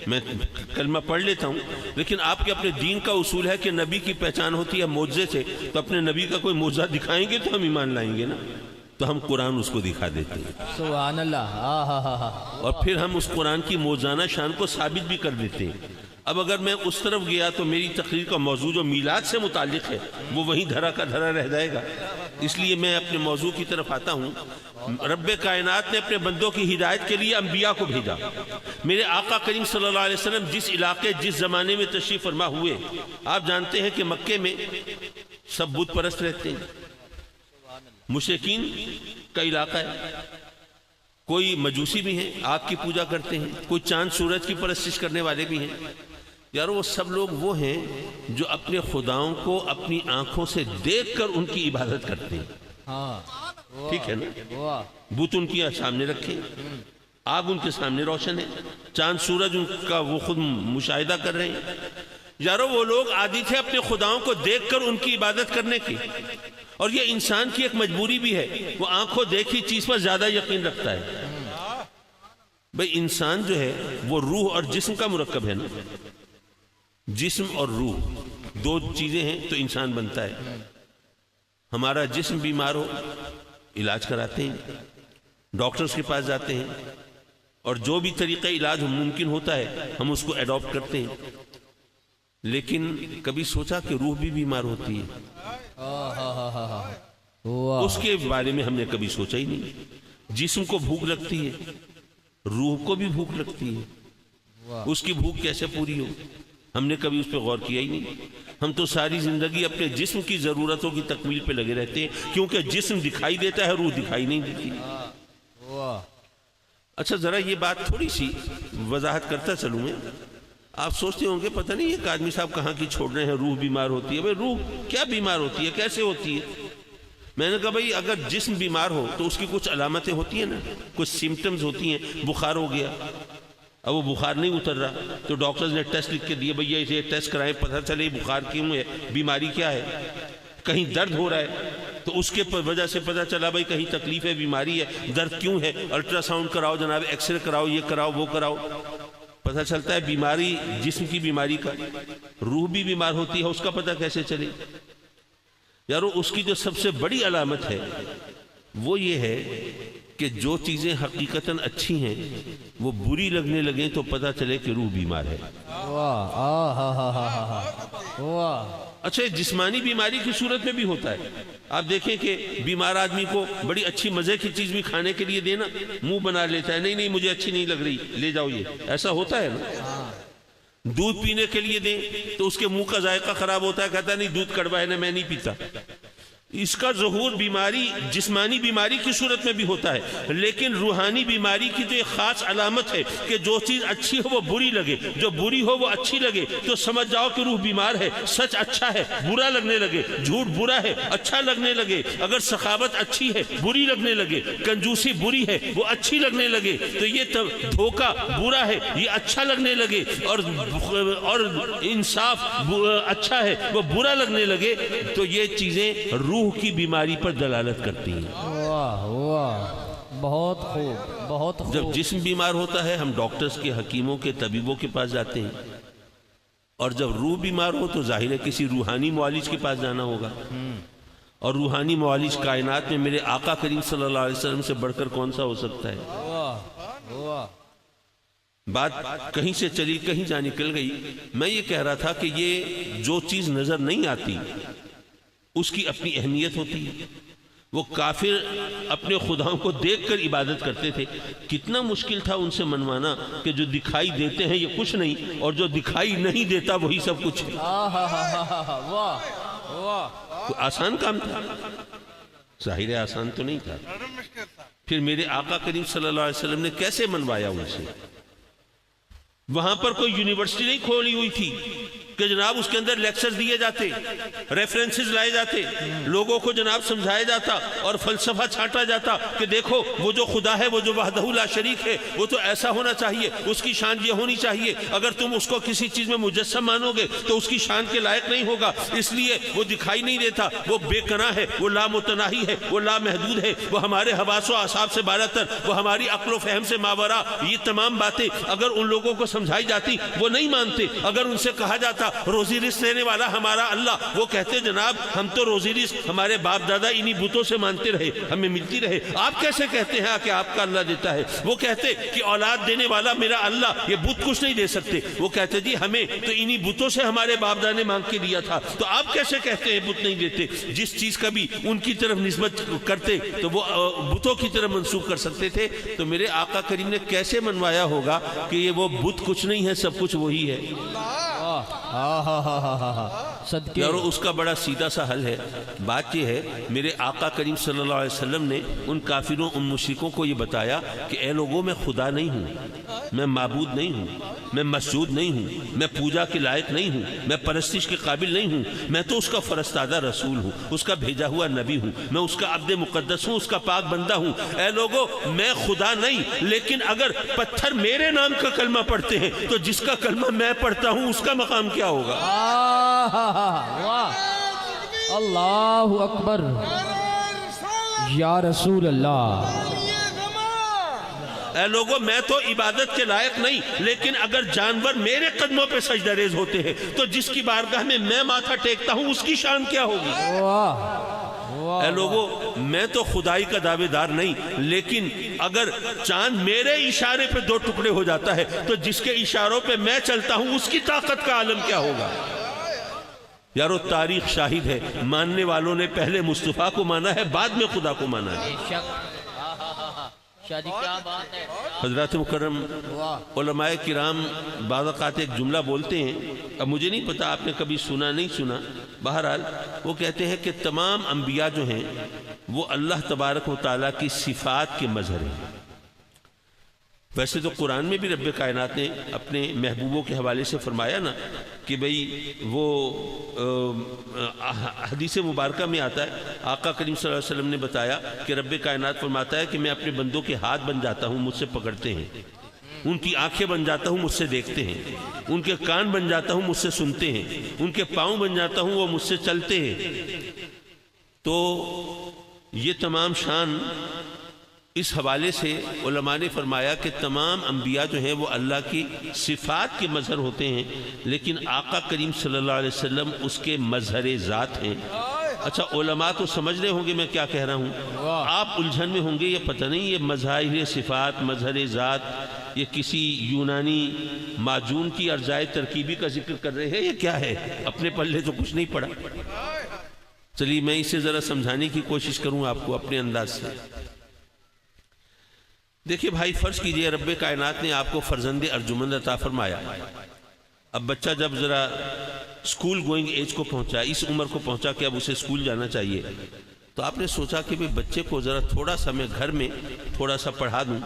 میں کلمہ پڑھ لیتا ہوں، لیکن آپ کے اپنے دین کا اصول ہے کہ نبی کی پہچان ہوتی ہے معجزے سے، تو اپنے نبی کا کوئی معجزہ دکھائیں گے تو ہم ایمان لائیں گے نا، تو ہم قرآن اس کو دکھا دیتے ہیں، سبحان اللہ۔ اور پھر ہم اس قرآن کی موجزانہ شان کو ثابت بھی کر دیتے ہیں۔ اب اگر میں اس طرف گیا تو میری تقریر کا موضوع جو میلاد سے متعلق ہے وہ وہیں دھرا کا دھرا رہ جائے گا، اس لیے میں اپنے موضوع کی طرف آتا ہوں۔ رب کائنات نے اپنے بندوں کی ہدایت کے لیے انبیاء کو بھیجا۔ میرے آقا کریم صلی اللہ علیہ وسلم جس علاقے، جس زمانے میں تشریف فرما ہوئے، آپ جانتے ہیں کہ مکے میں سب بت پرست رہتے ہیں، مشرکین کا علاقہ ہے، کوئی مجوسی بھی ہیں، آگ کی پوجا کرتے ہیں، کوئی چاند سورج کی پرستش کرنے والے بھی ہیں۔ یار وہ سب لوگ وہ ہیں جو اپنے خداؤں کو اپنی آنکھوں سے دیکھ کر ان کی عبادت کرتے ہیں، ٹھیک ہے نا؟ بت ان کی سامنے رکھے، آگ ان کے سامنے روشن ہے، چاند سورج ان کا وہ خود مشاہدہ کر رہے ہیں۔ یارو وہ لوگ عادی تھے اپنے خداؤں کو دیکھ کر ان کی عبادت کرنے کی، اور یہ انسان کی ایک مجبوری بھی ہے، وہ آنکھوں دیکھی چیز پر زیادہ یقین رکھتا ہے۔ بھئی انسان جو ہے وہ روح اور جسم کا مرکب ہے نا، جسم اور روح 2 چیزیں ہیں تو انسان بنتا ہے۔ ہمارا جسم بیمار ہو علاج کراتے ہیں، ڈاکٹرز کے پاس جاتے ہیں، اور جو بھی طریقہ علاج ممکن ہوتا ہے ہم اس کو ایڈاپٹ کرتے ہیں، لیکن کبھی سوچا کہ روح بھی بیمار ہوتی ہے؟ اس کے بارے میں ہم نے کبھی سوچا ہی نہیں۔ جسم کو بھوک لگتی ہے، روح کو بھی بھوک لگتی ہے، اس کی بھوک کیسے پوری ہو؟ ہم نے کبھی اس پہ غور کیا ہی نہیں۔ ہم تو ساری زندگی اپنے جسم کی ضرورتوں کی تکمیل پہ لگے رہتے ہیں، کیونکہ جسم دکھائی دیتا ہے، روح دکھائی نہیں دیتی۔ اچھا ذرا یہ بات تھوڑی سی وضاحت کرتا چلوں میں۔ آپ سوچتے ہوں گے پتہ نہیں ایک آدمی صاحب کہاں کی چھوڑ رہے ہیں، روح بیمار ہوتی ہے۔ بھئی روح کیا بیمار ہوتی ہے، کیسے ہوتی ہے؟ میں نے کہا بھئی اگر جسم بیمار ہو تو اس کی کچھ علامتیں ہوتی ہیں نا، کچھ سمپٹمز ہوتی ہیں۔ بخار ہو گیا، اب وہ بخار نہیں اتر رہا تو ڈاکٹرز نے ٹیسٹ لکھ کے دیے، بھئی یہ ٹیسٹ کرائیں، پتہ چلے بخار کیوں ہے، بیماری کیا ہے۔ کہیں درد ہو رہا ہے تو اس کے وجہ سے پتہ چلا بھئی کہیں تکلیف ہے، بیماری ہے، درد کیوں ہے، الٹرا ساؤنڈ کراؤ جناب، ایکس رے کراؤ، یہ کراؤ وہ کراؤ، پتہ چلتا ہے بیماری جسم کی بیماری کا۔ روح بھی بیمار ہوتی ہے، اس کا پتہ کیسے چلے؟ یارو اس کی جو سب سے بڑی علامت ہے وہ یہ ہے کہ جو چیزیں حقیقتاً اچھی ہیں وہ بری لگنے لگیں تو پتہ چلے کہ روح بیمار ہے۔ اچھا جسمانی بیماری کی صورت میں بھی ہوتا ہے۔ آپ دیکھیں کہ بیمار آدمی کو بڑی اچھی مزے کی چیز بھی کھانے کے لیے دینا، منہ بنا لیتا ہے، نہیں مجھے اچھی نہیں لگ رہی، لے جاؤ، یہ ایسا ہوتا ہے نا۔ دودھ پینے کے لیے دیں تو اس کے منہ کا ذائقہ خراب ہوتا ہے، کہتا ہے نہیں دودھ کڑوا ہے نا، میں نہیں پیتا۔ اس کا ظہور بیماری جسمانی بیماری کی صورت میں بھی ہوتا ہے، لیکن روحانی بیماری کی تو ایک خاص علامت ہے کہ جو چیز اچھی ہو وہ بری لگے، جو بری ہو وہ اچھی لگے، تو سمجھ جاؤ کہ روح بیمار ہے۔ سچ اچھا ہے برا لگنے لگے، جھوٹ برا ہے اچھا لگنے لگے، اگر سخاوت اچھی ہے بری لگنے لگے، کنجوسی بری ہے وہ اچھی لگنے لگے، تو یہ دھوکہ برا ہے یہ اچھا لگنے لگے، اور انصاف اچھا ہے وہ برا لگنے لگے، تو یہ چیزیں روح کی بیماری پر دلالت کرتی ہیں۔ واہ واہ، بہت خوب بہت خوب۔ جب جسم بیمار ہوتا ہے ہم ڈاکٹرز کے، حکیموں کے، طبیبوں کے پاس جاتے ہیں، اور جب روح بیمار ہو تو ظاہر ہے کسی روحانی معالج کے پاس جانا ہوگا، اور روحانی معالج کائنات میں میرے آقا کریم صلی اللہ علیہ وسلم سے بڑھ کر کون سا ہو سکتا ہے؟ واہ واہ، بات کہیں سے چلی کہیں جا نکل گئی۔ میں یہ کہہ رہا تھا کہ یہ جو چیز نظر نہیں آتی اس کی اپنی اہمیت ہوتی ہے۔ وہ کافر اپنے خداؤں کو دیکھ کر عبادت کرتے تھے، کتنا مشکل تھا ان سے منوانا کہ جو دکھائی دیتے ہیں یہ کچھ نہیں، اور جو دکھائی نہیں دیتا وہی سب کچھ ہے۔ واہ واہ، آسان کام تھا؟ ظاہر ہے آسان تو نہیں تھا۔ پھر میرے آقا کریم صلی اللہ علیہ وسلم نے کیسے منوایا ان سے؟ وہاں پر کوئی یونیورسٹی نہیں کھولی ہوئی تھی کہ جناب اس کے اندر لیکچرز دیے جاتے، ریفرنسز لائے جاتے، لوگوں کو جناب سمجھایا جاتا اور فلسفہ چھانٹا جاتا کہ دیکھو وہ جو خدا ہے، وہ جو وحدہ لا شریک ہے، وہ تو ایسا ہونا چاہیے، اس کی شان یہ ہونی چاہیے، اگر تم اس کو کسی چیز میں مجسم مانو گے تو اس کی شان کے لائق نہیں ہوگا، اس لیے وہ دکھائی نہیں دیتا، وہ بے پناہ ہے، وہ لامتناہی ہے، وہ لامحدود ہے، وہ ہمارے حواس و اعصاب سے بالاتر، وہ ہماری عقل و فہم سے ماورا۔ یہ تمام باتیں اگر ان لوگوں کو سمجھائی جاتی وہ نہیں مانتے۔ اگر ان سے کہا جاتا روزی رزق دینے والا ہمارا اللہ، وہ کہتے جناب ہم تو روزی رزق ہمارے باپ دادا انہی بتوں سے مانتے رہے، ہمیں ملتی رہے، آپ کیسے کہتے ہیں کہ آپ کا اللہ دیتا ہے؟ وہ کہتے کہ اولاد دینے والا میرا اللہ، یہ بت کچھ نہیں دے سکتے، وہ کہتے جی ہمیں تو انہی بتوں سے ہمارے باپ دادا نے مانگ کے دیا تھا، تو آپ کیسے کہتے ہیں بت نہیں دیتے؟ جس چیز کا بھی ان کی طرف نسبت کرتے تو وہ بتوں کی طرف منسوخ کر سکتے تھے۔ تو میرے آقا کریم نے کیسے منوایا ہوگا کہ یہ وہ بت کچھ نہیں ہے سب کچھ وہی ہے؟ صدقے اور اس کا بڑا سیدھا سا حل ہے۔ بات یہ ہے میرے آقا کریم صلی اللہ علیہ وسلم نے ان کافروں ان مشرکوں کو یہ بتایا کہ اے لوگوں میں خدا نہیں ہوں، میں معبود نہیں ہوں، میں مسجود نہیں ہوں، میں پوجا کے لائق نہیں ہوں، میں پرستش کے قابل نہیں ہوں، میں تو اس کا فرستادہ رسول ہوں، اس کا بھیجا ہوا نبی ہوں، میں اس کا عبد مقدس ہوں، اس کا پاک بندہ ہوں۔ اے لوگوں میں خدا نہیں، لیکن اگر پتھر میرے نام کا کلمہ پڑھتے ہیں تو جس کا کلمہ میں پڑھتا ہوں اس کا مقام کیا ہوگا؟ واہ، اللہ اکبر، یا رسول اللہ۔ اے لوگوں میں تو عبادت کے لائق نہیں، لیکن اگر جانور میرے قدموں پہ سجدہ ریز ہوتے ہیں تو جس کی بارگاہ میں میں ماتھا ٹیکتا ہوں اس کی شان کیا ہوگی؟ اے لوگوں میں تو خدائی کا دعوے دار نہیں، لیکن اگر چاند میرے اشارے پہ دو ٹکڑے ہو جاتا ہے تو جس کے اشاروں پہ میں چلتا ہوں اس کی طاقت کا عالم کیا ہوگا؟ یارو تاریخ شاہد ہے، ماننے والوں نے پہلے مصطفیٰ کو مانا ہے، بعد میں خدا کو مانا ہے۔ شادی کیا بات ہے۔ حضرات مکرم علماء کرام بعض اوقات ایک جملہ بولتے ہیں، اب مجھے نہیں پتا آپ نے کبھی سنا نہیں سنا، بہرحال وہ کہتے ہیں کہ تمام انبیاء جو ہیں وہ اللہ تبارک و تعالیٰ کی صفات کے مظہر ہیں۔ ویسے تو قرآن میں بھی رب کائنات نے اپنے محبوبوں کے حوالے سے فرمایا نا کہ بھئی وہ حدیث مبارکہ میں آتا ہے، آقا کریم صلی اللہ علیہ وسلم نے بتایا کہ رب کائنات فرماتا ہے کہ میں اپنے بندوں کے ہاتھ بن جاتا ہوں، مجھ سے پکڑتے ہیں، ان کی آنکھیں بن جاتا ہوں، مجھ سے دیکھتے ہیں، ان کے کان بن جاتا ہوں، مجھ سے سنتے ہیں، ان کے پاؤں بن جاتا ہوں، وہ مجھ سے چلتے ہیں۔ تو یہ تمام شان اس حوالے سے علماء نے فرمایا کہ تمام انبیاء جو ہیں وہ اللہ کی صفات کے مظہر ہوتے ہیں، لیکن آقا کریم صلی اللہ علیہ وسلم اس کے مظہر ذات ہیں۔ اچھا علماء تو سمجھ رہے ہوں گے میں کیا کہہ رہا ہوں، آپ الجھن میں ہوں گے یہ پتہ نہیں یہ مظاہر صفات مظہر ذات یہ کسی یونانی معجون کی ارجائے ترکیبی کا ذکر کر رہے ہیں، یہ کیا ہے؟ اپنے پلے تو کچھ نہیں پڑا۔ چلیے میں اسے ذرا سمجھانے کی کوشش کروں آپ کو اپنے انداز سے۔ دیکھیے بھائی فرض کیجئے رب کائنات نے آپ کو فرزند ارجمند عطا فرمایا، اب بچہ جب ذرا اسکول گوئنگ ایج کو پہنچا، اس عمر کو پہنچا کہ اب اسے اسکول جانا چاہیے، تو آپ نے سوچا کہ بچے کو ذرا تھوڑا سا میں گھر میں تھوڑا سا پڑھا دوں،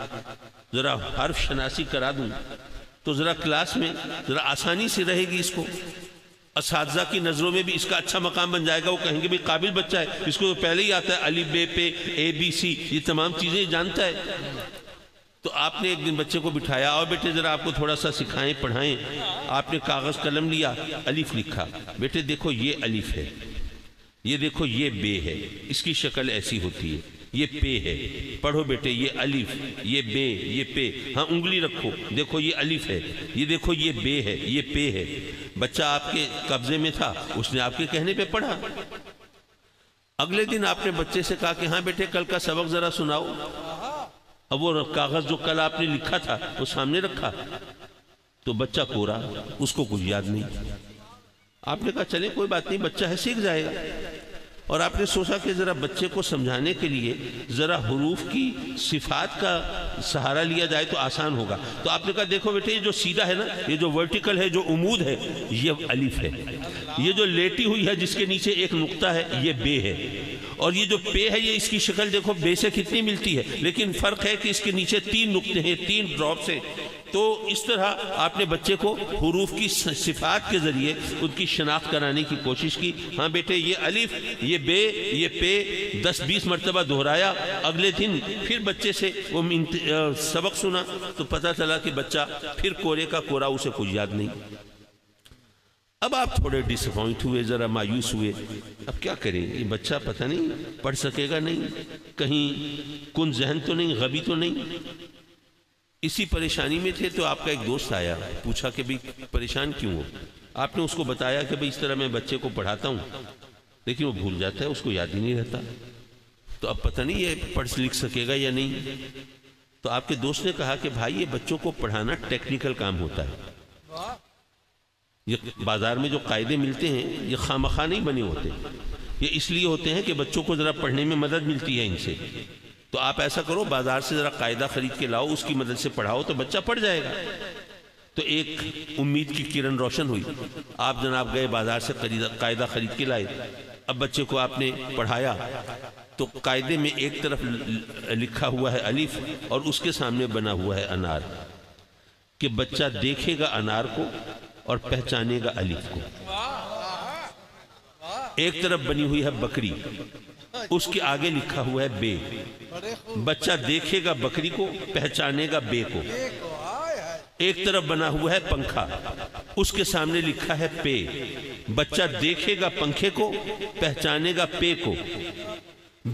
ذرا حرف شناسی کرا دوں، تو ذرا کلاس میں ذرا آسانی سے رہے گی، اس کو اساتذہ کی نظروں میں بھی اس کا اچھا مقام بن جائے گا، وہ کہیں گے بھی قابل بچہ ہے، اس کو تو پہلے ہی آتا ہے الف بے پے اے بی سی، یہ تمام چیزیں جانتا ہے۔ تو آپ نے ایک دن بچے کو بٹھایا، اور بیٹے ذرا آپ کو تھوڑا سا سکھائیں پڑھائیں، آپ نے کاغذ قلم لیا، الف لکھا، بیٹے دیکھو یہ الف ہے، یہ دیکھو یہ بے ہے، اس کی شکل ایسی ہوتی ہے، یہ پے ہے، پڑھو بیٹے یہ الف، یہ بے، یہ پے، ہاں انگلی رکھو، دیکھو یہ الف ہے، یہ دیکھو یہ بے ہے، یہ پے ہے۔ بچہ آپ کے قبضے میں تھا، اس نے آپ کے کہنے پہ پڑھا۔ اگلے دن آپ نے بچے سے کہا کہ ہاں بیٹے کل کا سبق ذرا سناؤ، اب وہ کاغذ جو کل آپ نے لکھا تھا وہ سامنے رکھا، تو بچہ کورا، اس کو کچھ یاد نہیں۔ آپ نے کہا چلے کوئی بات نہیں، بچہ ہے سیکھ جائے گا، اور آپ نے سوچا کہ ذرا بچے کو سمجھانے کے لیے ذرا حروف کی صفات کا سہارا لیا جائے تو آسان ہوگا۔ تو آپ نے کہا دیکھو بیٹے یہ جو سیدھا ہے نا، یہ جو ورٹیکل ہے، جو عمود ہے، یہ الف ہے، یہ جو لیٹی ہوئی ہے جس کے نیچے ایک نقطہ ہے، یہ بے ہے، اور یہ جو پے ہے یہ اس کی شکل دیکھو بے سے کتنی ملتی ہے، لیکن فرق ہے کہ اس کے نیچے 3 نقطے ہیں، 3 ڈراپس ہیں۔ تو اس طرح آپ نے بچے کو حروف کی صفات کے ذریعے ان کی شناخت کرانے کی کوشش کی۔ ہاں بیٹے یہ الف، یہ بے، یہ پے 10-20 مرتبہ دہرایا۔ اگلے دن پھر بچے سے وہ سبق سنا تو پتہ چلا کہ بچہ پھر کورے کا کورا، اسے کچھ یاد نہیں۔ اب آپ تھوڑے ڈس اپوائنٹ ہوئے، ذرا مایوس ہوئے، اب کیا کریں، یہ بچہ پتہ نہیں پڑھ سکے گا نہیں، کہیں کن ذہن تو نہیں، غبی تو نہیں۔ اسی پریشانی میں تھے تو آپ کا ایک دوست آیا، پوچھا کہ بھئی پریشان کیوں ہو؟ آپ نے اس کو بتایا کہ بھئی اس طرح میں بچے کو پڑھاتا ہوں لیکن وہ بھول جاتا ہے، اس کو یاد ہی نہیں رہتا، تو اب پتہ نہیں یہ پڑھ لکھ سکے گا یا نہیں۔ تو آپ کے دوست نے کہا کہ بھائی یہ بچوں کو پڑھانا ٹیکنیکل کام ہوتا ہے، یہ بازار میں جو قاعدے ملتے ہیں یہ خامخواہ نہیں بنے ہوتے، یہ اس لیے ہوتے ہیں کہ بچوں کو ذرا پڑھنے میں مدد ملتی ہے ان سے۔ تو آپ ایسا کرو، بازار سے ذرا قاعدہ خرید کے لاؤ، اس کی مدد سے پڑھاؤ تو بچہ پڑھ جائے گا۔ تو ایک امید کی کرن روشن ہوئی، آپ جناب گئے بازار سے قاعدہ خرید کے لائے۔ اب بچے کو آپ نے پڑھایا تو قاعدے میں ایک طرف لکھا ہوا ہے الف اور اس کے سامنے بنا ہوا ہے انار، کہ بچہ دیکھے گا انار کو اور پہچانے گا الف کو۔ ایک طرف بنی ہوئی ہے بکری، اس کے آگے لکھا ہوا ہے بے، بچہ دیکھے گا بکری کو، پہچانے گا بے کو۔ ایک طرف بنا ہوا ہے پنکھا، اس کے سامنے لکھا ہے پے، بچہ دیکھے گا پنکھے کو، پہچانے گا پے کو۔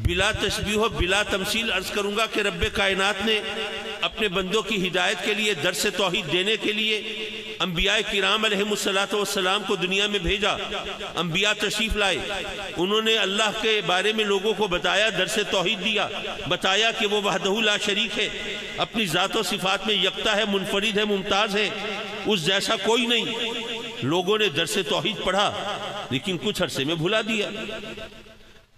بلا تشبیہ و بلا تمثیل عرض کروں گا کہ رب کائنات نے اپنے بندوں کی ہدایت کے لیے، درس توحید دینے کے لیے انبیاء کرام علیہ السلام کو دنیا میں بھیجا۔ انبیاء تشریف لائے، انہوں نے اللہ کے بارے میں لوگوں کو بتایا، درس توحید دیا، بتایا کہ وہ وحدہ لا شریک ہے، اپنی ذات و صفات میں یکتا ہے، منفرد ہے، ممتاز ہے، اس جیسا کوئی نہیں۔ لوگوں نے درس توحید پڑھا لیکن کچھ عرصے میں بھلا دیا۔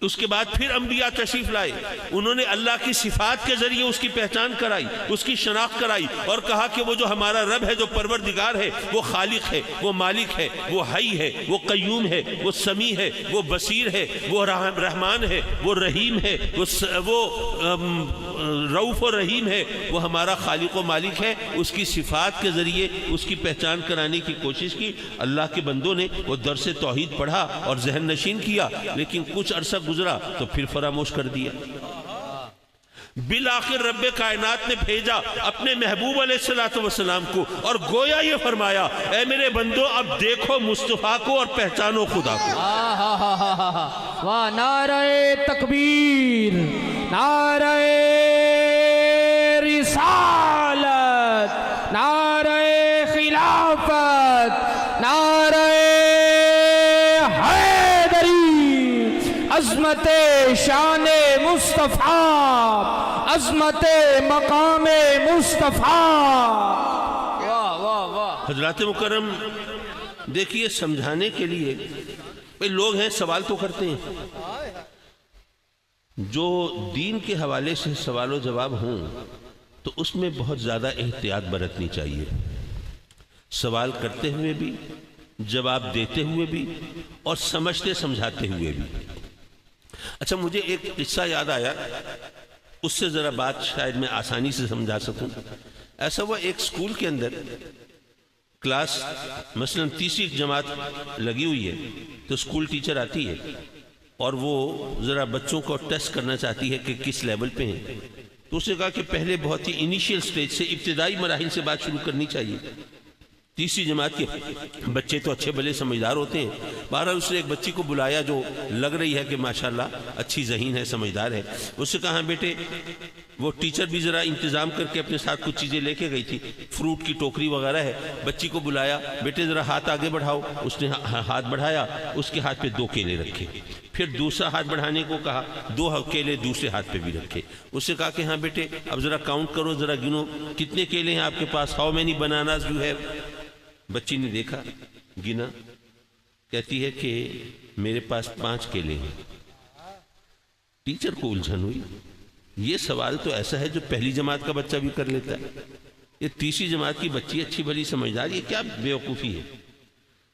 اس کے بعد پھر انبیاء تشریف لائے، انہوں نے اللہ کی صفات کے ذریعے اس کی پہچان کرائی، اس کی شناخت کرائی، اور کہا کہ وہ جو ہمارا رب ہے، جو پروردگار ہے، وہ خالق ہے، وہ مالک ہے، وہ حی ہے، وہ قیوم ہے، وہ سمیع ہے، وہ بصیر ہے، وہ رحمان ہے، وہ رحیم ہے، وہ رؤوف و رحیم ہے، وہ ہمارا خالق و مالک ہے۔ اس کی صفات کے ذریعے اس کی پہچان کرانے کی کوشش کی۔ اللہ کے بندوں نے وہ درس توحید پڑھا اور ذہن نشین کیا، لیکن کچھ عرصہ گزرا تو پھر فراموش کر دیا۔ بالآخر رب کائنات نے بھیجا اپنے محبوب علیہ السلام کو، اور گویا یہ فرمایا، اے میرے بندو اب دیکھو مصطفیٰ کو اور پہچانو خدا کو۔ واہ، نعرہ تکبیر، نعرہ رسالت، نعرہ خلافت، نعرہ عظمت شان مصطفیٰ، عظمت مقام مصطفیٰ۔ واہ واہ واہ۔ حضرات مکرم دیکھیے، سمجھانے کے لیے لوگ ہیں سوال تو کرتے ہیں، جو دین کے حوالے سے سوال و جواب ہوں تو اس میں بہت زیادہ احتیاط برتنی چاہیے۔ سوال کرتے ہوئے بھی، جواب دیتے ہوئے بھی، اور سمجھتے سمجھاتے ہوئے بھی۔ اچھا مجھے ایک قصہ یاد آیا، اس سے ذرا بات شاید میں آسانی سے سمجھا سکوں۔ ایسا ہوا ایک سکول کے اندر کلاس مثلا تیسری جماعت لگی ہوئی ہے، تو سکول ٹیچر آتی ہے اور وہ ذرا بچوں کو ٹیسٹ کرنا چاہتی ہے کہ کس لیول پہ ہیں۔ تو اس نے کہا کہ پہلے بہت ہی انیشیل سٹیج سے، ابتدائی مراحل سے بات شروع کرنی چاہیے۔ تیسری جماعت کے بچے تو اچھے بھلے سمجھدار ہوتے ہیں، بہرحال اس نے ایک بچی کو بلایا جو لگ رہی ہے کہ ماشاءاللہ اچھی ذہین ہے، سمجھدار ہے۔ اس سے کہا بیٹے، وہ ٹیچر بھی ذرا انتظام کر کے اپنے ساتھ کچھ چیزیں لے کے گئی تھی، فروٹ کی ٹوکری وغیرہ ہے۔ بچی کو بلایا، بیٹے ذرا ہاتھ آگے بڑھاؤ۔ اس نے ہاتھ بڑھایا، اس کے ہاتھ پہ 2 کیلے رکھے، پھر دوسرا ہاتھ بڑھانے کو کہا، 2 کیلے دوسرے ہاتھ پہ بھی رکھے۔ اس سے کہا کہ ہاں بیٹے اب ذرا کاؤنٹ کرو، ذرا گنو کتنے کیلے ہیں آپ کے پاس، how many bananas you have. بچی نے دیکھا، گنا، کہتی ہے کہ میرے پاس 5 کیلے ہیں۔ ٹیچر کو الجھن ہوئی، یہ سوال تو ایسا ہے جو پہلی جماعت کا بچہ بھی کر لیتا ہے، یہ تیسری جماعت کی بچی اچھی بھلی سمجھدار، یہ کیا بیوقوفی ہے۔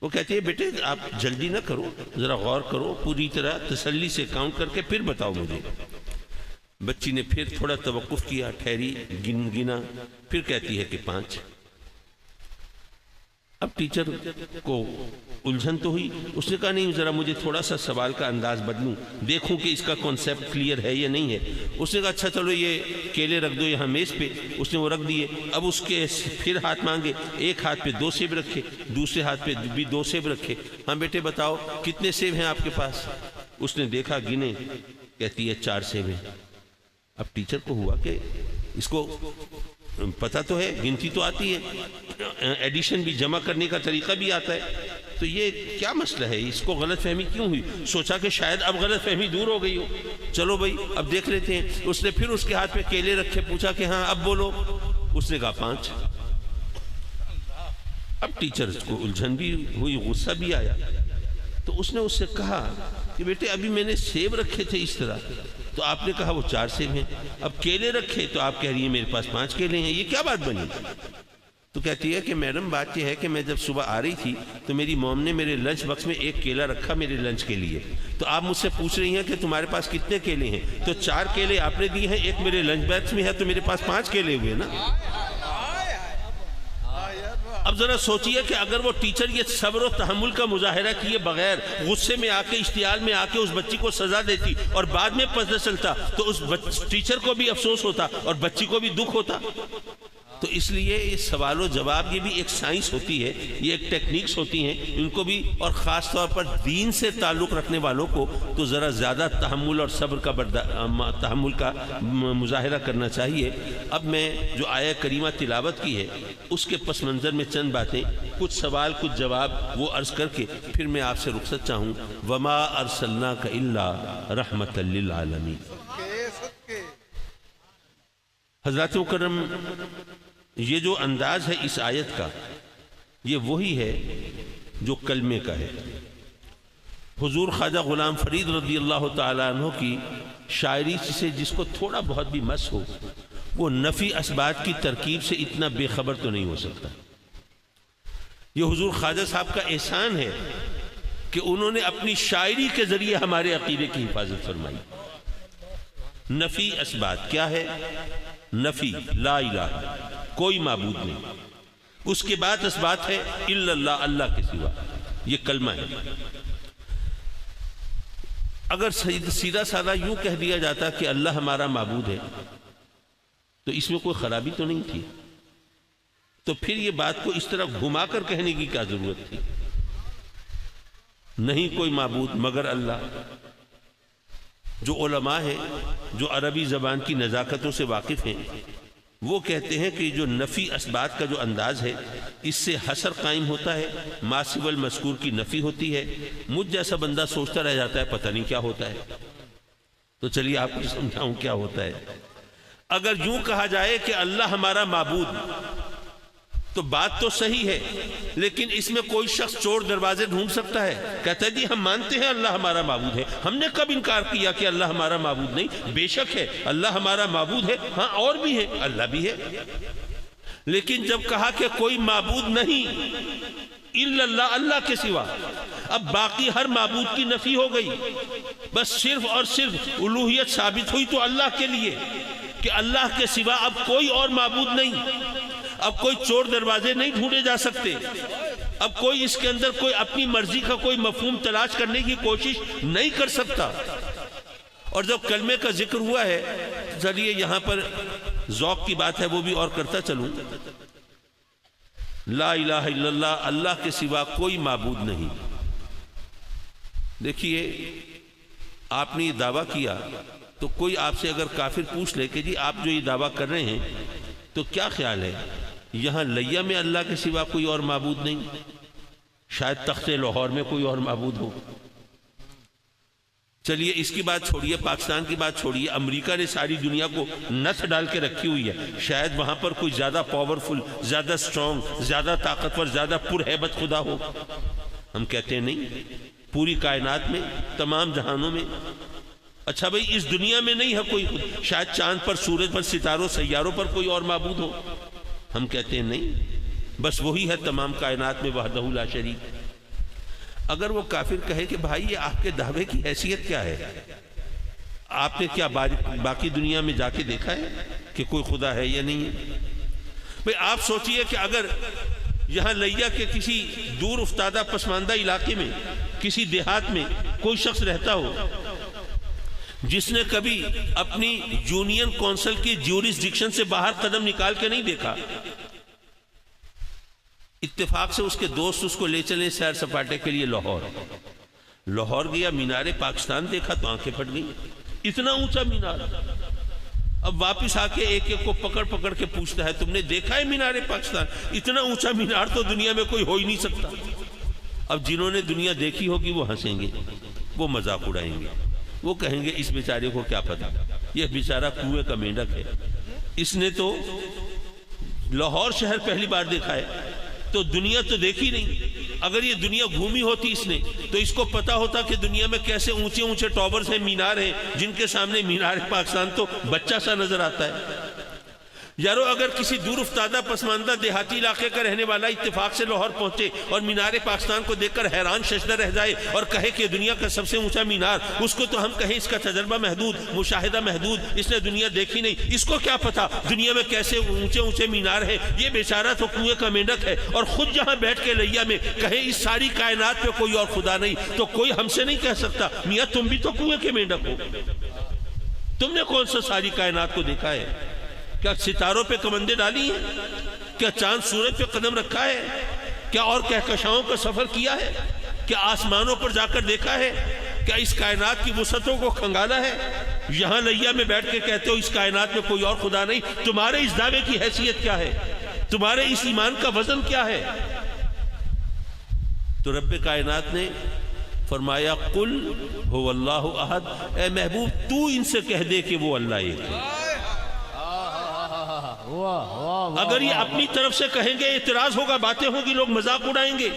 وہ کہتی ہے بیٹے آپ جلدی نہ کرو، ذرا غور کرو، پوری طرح تسلی سے کاؤنٹ کر کے پھر بتاؤ مجھے۔ بچی نے پھر تھوڑا توقف کیا، ٹھہری، گنا، پھر کہتی ہے کہ 5۔ اب ٹیچر کو الجھن تو ہوئی، اس نے کہا نہیں ذرا مجھے تھوڑا سا سوال کا انداز بدلوں، دیکھوں کہ اس کا کانسیپٹ کلیئر ہے یا نہیں ہے۔ اس نے کہا اچھا چلو یہ کیلے رکھ دو یہاں میز پہ۔ اس نے وہ رکھ دیے۔ اب اس کے پھر ہاتھ مانگے، ایک ہاتھ پہ 2 سیب رکھے، دوسرے ہاتھ پہ بھی 2 سیب رکھے۔ ہاں بیٹے بتاؤ کتنے سیب ہیں آپ کے پاس؟ اس نے دیکھا، گنے، کہتی ہے 4 سیب ہیں۔ اب ٹیچر کو ہوا کہ اس کو پتہ تو ہے، گنتی تو آتی ہے، ایڈیشن بھی، جمع کرنے کا طریقہ بھی آتا ہے، تو یہ کیا مسئلہ ہے، اس کو غلط فہمی کیوں ہوئی؟ سوچا کہ شاید اب غلط فہمی دور ہو گئی ہو، چلو بھائی اب دیکھ لیتے ہیں۔ اس نے پھر اس کے ہاتھ پہ کیلے رکھے، پوچھا کہ ہاں اب بولو۔ اس نے کہا 5۔ اب ٹیچر کو الجھن بھی ہوئی، غصہ بھی آیا، تو اس نے اس سے کہا کہ بیٹے ابھی میں نے سیب رکھے تھے اس طرح، تو آپ نے کہا وہ 4 سیب ہیں، اب کیلے رکھے تو آپ کہہ رہی ہیں میرے پاس 5 کیلے ہیں، یہ کیا بات بنی؟ تو کہتی ہے کہ میڈم بات یہ ہے کہ میں جب صبح آ رہی تھی تو میری موم نے میرے لنچ باکس میں 1 کیلا رکھا میرے لنچ کے لیے، تو آپ مجھ سے پوچھ رہی ہیں کہ تمہارے پاس کتنے کیلے ہیں، تو 4 کیلے آپ نے دیے ہیں، 1 میرے لنچ باکس میں ہے، تو میرے پاس 5 کیلے ہوئے نا۔ اب ذرا سوچئے کہ اگر وہ ٹیچر یہ صبر و تحمل کا مظاہرہ کیے بغیر غصے میں آ کے، اشتعال میں آ کے اس بچی کو سزا دیتی اور بعد میں پتہ چلتا، تو اس ٹیچر کو بھی افسوس ہوتا اور بچی کو بھی دکھ ہوتا۔ تو اس لیے یہ سوال و جواب، یہ بھی ایک سائنس ہوتی ہے، یہ ایک ٹیکنیکس ہوتی ہیں، ان کو بھی، اور خاص طور پر دین سے تعلق رکھنے والوں کو تو ذرا زیادہ تحمل اور صبر کا تحمل کا مظاہرہ کرنا چاہیے۔ اب میں جو آیہ کریمہ تلاوت کی ہے اس کے پس منظر میں چند باتیں، کچھ سوال کچھ جواب وہ عرض کر کے پھر میں آپ سے رخصت چاہوں۔ وما ارسلناک الا رحمۃ للعالمین۔ حضرات مکرم، یہ جو انداز ہے اس آیت کا، یہ وہی ہے جو کلمے کا ہے۔ حضور خواجہ غلام فرید رضی اللہ تعالیٰ عنہ کی شاعری سے جس کو تھوڑا بہت بھی مس ہو، وہ نفی اسبات کی ترکیب سے اتنا بے خبر تو نہیں ہو سکتا۔ یہ حضور خواجہ صاحب کا احسان ہے کہ انہوں نے اپنی شاعری کے ذریعے ہمارے عقیدے کی حفاظت فرمائی۔ نفی اسبات کیا ہے؟ نفی لا الہ، کوئی معبود نہیں، اس کے بعد اسبات ہے الا اللہ، اللہ کے سوا، یہ کلمہ ہے۔ اگر سیدھا سادہ یوں کہہ دیا جاتا کہ اللہ ہمارا معبود ہے تو اس میں کوئی خرابی تو نہیں تھی، تو پھر یہ بات کو اس طرح گھما کر کہنے کی کیا ضرورت تھی؟ نہیں کوئی معبود مگر اللہ۔ جو علماء ہیں، جو عربی زبان کی نزاکتوں سے واقف ہیں، وہ کہتے ہیں کہ جو نفی اسبات کا جو انداز ہے، اس سے حصر قائم ہوتا ہے، ما سوى المذکور کی نفی ہوتی ہے۔ مجھ جیسا بندہ سوچتا رہ جاتا ہے پتہ نہیں کیا ہوتا ہے، تو چلیے آپ کو سمجھاؤں کیا ہوتا ہے۔ اگر یوں کہا جائے کہ اللہ ہمارا معبود، تو بات تو صحیح ہے، لیکن اس میں کوئی شخص چور دروازے ڈھونڈ سکتا ہے، کہتا ہے جی ہم مانتے ہیں اللہ ہمارا معبود ہے، ہم نے کب انکار کیا کہ اللہ ہمارا معبود نہیں؟ بے شک ہے اللہ ہمارا معبود ہے، ہاں اور بھی ہے، اللہ بھی ہے، لیکن جب کہا کہ کوئی معبود نہیں الا اللہ، اللہ کے سوا، اب باقی ہر معبود کی نفی ہو گئی، بس صرف اور صرف الوہیت ثابت ہوئی تو اللہ کے لیے کہ اللہ کے سوا اب کوئی اور معبود نہیں، اب کوئی چور دروازے نہیں ڈھونڈے جا سکتے، اب کوئی اس کے اندر کوئی اپنی مرضی کا کوئی مفہوم تلاش کرنے کی کوشش نہیں کر سکتا۔ اور جب کلمے کا ذکر ہوا ہے، چلیے یہاں پر ذوق کی بات ہے وہ بھی اور کرتا چلوں، لا الہ الا اللہ، اللہ کے سوا کوئی معبود نہیں۔ دیکھیے آپ نے یہ دعویٰ کیا تو کوئی آپ سے اگر کافر پوچھ لے کہ جی آپ جو یہ دعویٰ کر رہے ہیں تو کیا خیال ہے یہاں لیا میں اللہ کے سوا کوئی اور معبود نہیں، شاید تخت لاہور میں کوئی اور معبود ہو۔ چلیے اس کی بات چھوڑیے، پاکستان کی بات چھوڑیے، امریکہ نے ساری دنیا کو نس ڈال کے رکھی ہوئی ہے، شاید وہاں پر کوئی زیادہ پاورفل، زیادہ سٹرونگ، زیادہ طاقتور، زیادہ پرہیبت خدا ہو۔ ہم کہتے ہیں نہیں، پوری کائنات میں، تمام جہانوں میں۔ اچھا بھئی اس دنیا میں نہیں ہے کوئی خود، شاید چاند پر، سورج پر، ستاروں، سیاروں پر کوئی اور معبود ہو۔ ہم کہتے ہیں نہیں، بس وہی ہے تمام کائنات میں وحدہ لا شریک۔ اگر وہ کافر کہے کہ بھائی یہ آپ کے دعوے کی حیثیت کیا ہے، آپ نے کیا باقی دنیا میں جا کے دیکھا ہے کہ کوئی خدا ہے یا نہیں ہے؟ بھئی آپ سوچئے کہ اگر یہاں لیا کے کسی دور افتادہ پسماندہ علاقے میں، کسی دیہات میں کوئی شخص رہتا ہو جس نے کبھی اپنی یونین کونسل کی جیورسڈکشن سے باہر قدم نکال کے نہیں دیکھا، اتفاق سے اس کے دوست اس کو لے چلیں سیر سپاٹے کے لیے لاہور گیا، مینار پاکستان دیکھا تو آنکھیں پھٹ گئی، اتنا اونچا مینار۔ اب واپس آ کے ایک ایک کو پکڑ پکڑ کے پوچھتا ہے تم نے دیکھا ہے مینار پاکستان؟ اتنا اونچا مینار تو دنیا میں کوئی ہو ہی نہیں سکتا۔ اب جنہوں نے دنیا دیکھی ہوگی وہ ہنسیں گے، وہ مذاق اڑائیں گے، وہ کہیں گے اس بیچارے کو کیا پتا، یہ بیچارہ کنویں کا مینڈک ہے، اس نے تو لاہور شہر پہلی بار دیکھا ہے، تو دنیا تو دیکھی نہیں۔ اگر یہ دنیا گھومی ہوتی اس نے تو اس کو پتا ہوتا کہ دنیا میں کیسے اونچے اونچے ٹاورز ہیں، مینار ہیں، جن کے سامنے مینار پاکستان تو بچہ سا نظر آتا ہے۔ یارو اگر کسی دور افتادہ پسماندہ دیہاتی علاقے کا رہنے والا اتفاق سے لاہور پہنچے اور مینار پاکستان کو دیکھ کر حیران ششدر رہ جائے اور کہے کہ دنیا کا سب سے اونچا مینار، اس کو تو ہم کہیں اس کا تجربہ محدود، مشاہدہ محدود، اس نے دنیا دیکھی نہیں، اس کو کیا پتا دنیا میں کیسے اونچے اونچے مینار ہیں، یہ بیچارہ تو کنویں کا مینڈک ہے۔ اور خود جہاں بیٹھ کے لیا میں کہے اس ساری کائنات پہ کوئی اور خدا نہیں، تو کوئی ہم سے نہیں کہہ سکتا میاں تم بھی تو کنویں کے مینڈک ہو، تم نے کون سا ساری کائنات کو دیکھا ہے؟ کیا ستاروں پہ کمندیں ڈالی ہیں؟ کیا چاند سورج پہ قدم رکھا ہے؟ کیا اور کہکشاؤں کا سفر کیا ہے؟ کیا آسمانوں پر جا کر دیکھا ہے؟ کیا اس کائنات کی وسعتوں کو کھنگالا ہے؟ یہاں لیا میں بیٹھ کے کہتے ہو اس کائنات میں کوئی اور خدا نہیں، تمہارے اس دعوے کی حیثیت کیا ہے؟ تمہارے اس ایمان کا وزن کیا ہے؟ تو رب کائنات نے فرمایا قل هو اللہ احد، اے محبوب تو ان سے کہہ دے کہ وہ اللہ ایک ہے۔ اگر یہ اپنی طرف سے کہیں گے اعتراض ہوگا، باتیں ہوں گی، لوگ مذاق اڑائیں گے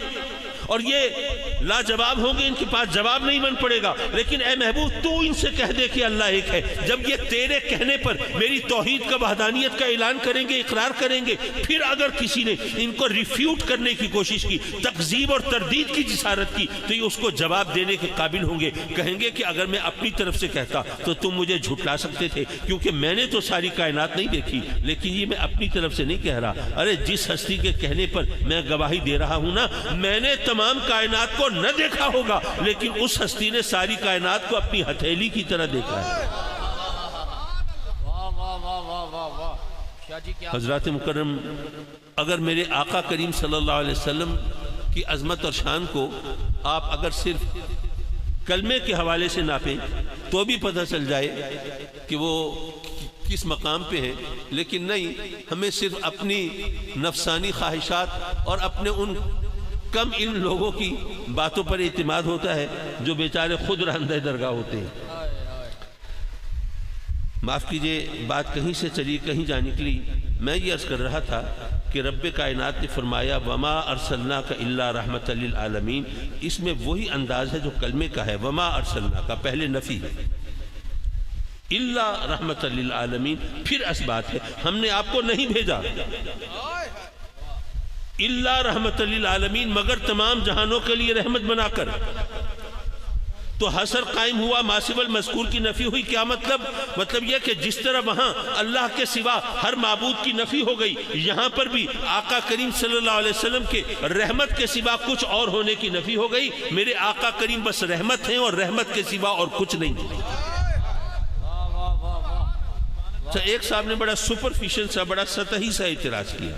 اور یہ لاجواب ہوں گے، ان کے پاس جواب نہیں بن پڑے گا۔ لیکن اے محبوب تو ان سے کہہ دے کہ اللہ ایک ہے۔ جب یہ تیرے کہنے پر میری توحید کا، وحدانیت کا اعلان کریں گے، اقرار کریں گے، پھر اگر کسی نے ان کو ریفیوٹ کرنے کی کوشش کی، تکذیب اور تردید کی جسارت کی، تو یہ اس کو جواب دینے کے قابل ہوں گے، کہیں گے کہ اگر میں اپنی طرف سے کہتا تو تم مجھے جھٹلا سکتے تھے، کیونکہ میں نے تو ساری کائنات نہیں دیکھی، لیکن یہ میں اپنی طرف سے نہیں کہہ رہا۔ ارے جس ہستی کے کہنے پر میں گواہی دے رہا ہوں نا، میں نے تمام کائنات کو نہ دیکھا ہوگا، لیکن اس ہستی نے ساری کائنات کو اپنی ہتھیلی کی طرح دیکھا ہے۔ حضرات مکرم، اگر میرے آقا کریم صلی اللہ علیہ وسلم کی عظمت اور شان کو آپ اگر صرف کلمے کے حوالے سے ناپیں تو بھی پتہ چل جائے کہ وہ کس مقام پہ ہیں، لیکن نہیں، ہمیں صرف اپنی نفسانی خواہشات اور اپنے ان کم علم لوگوں کی باتوں پر اعتماد ہوتا ہے جو بیچارے خود راندہ درگاہ ہوتے ہیں۔ معاف کیجئے، بات کہیں سے چلی کہیں جا نکلی۔ میں یہ عرض کر رہا تھا کہ رب کائنات نے فرمایا وما ارسلناک الا رحمۃ للعالمین، اس میں وہی انداز ہے جو کلمے کا ہے، وما ارسلناک، پہلے نفی ہے، الا رحمت للعالمین. پھر اسبات ہے ہم نے آپ کو نہیں بھیجا الا رحمت للعالمین مگر تمام جہانوں کے لیے رحمت بنا کر. تو حصر قائم ہوا، ما سوى المذکور کی نفی ہوئی. کیا مطلب؟ مطلب یہ کہ جس طرح وہاں اللہ کے سوا ہر معبود کی نفی ہو گئی، یہاں پر بھی آقا کریم صلی اللہ علیہ وسلم کے رحمت کے سوا کچھ اور ہونے کی نفی ہو گئی. میرے آقا کریم بس رحمت ہیں اور رحمت کے سوا اور کچھ نہیں. ایک صاحب نے بڑا سپرفیشل سا، بڑا سطحی سا اعتراض کیا.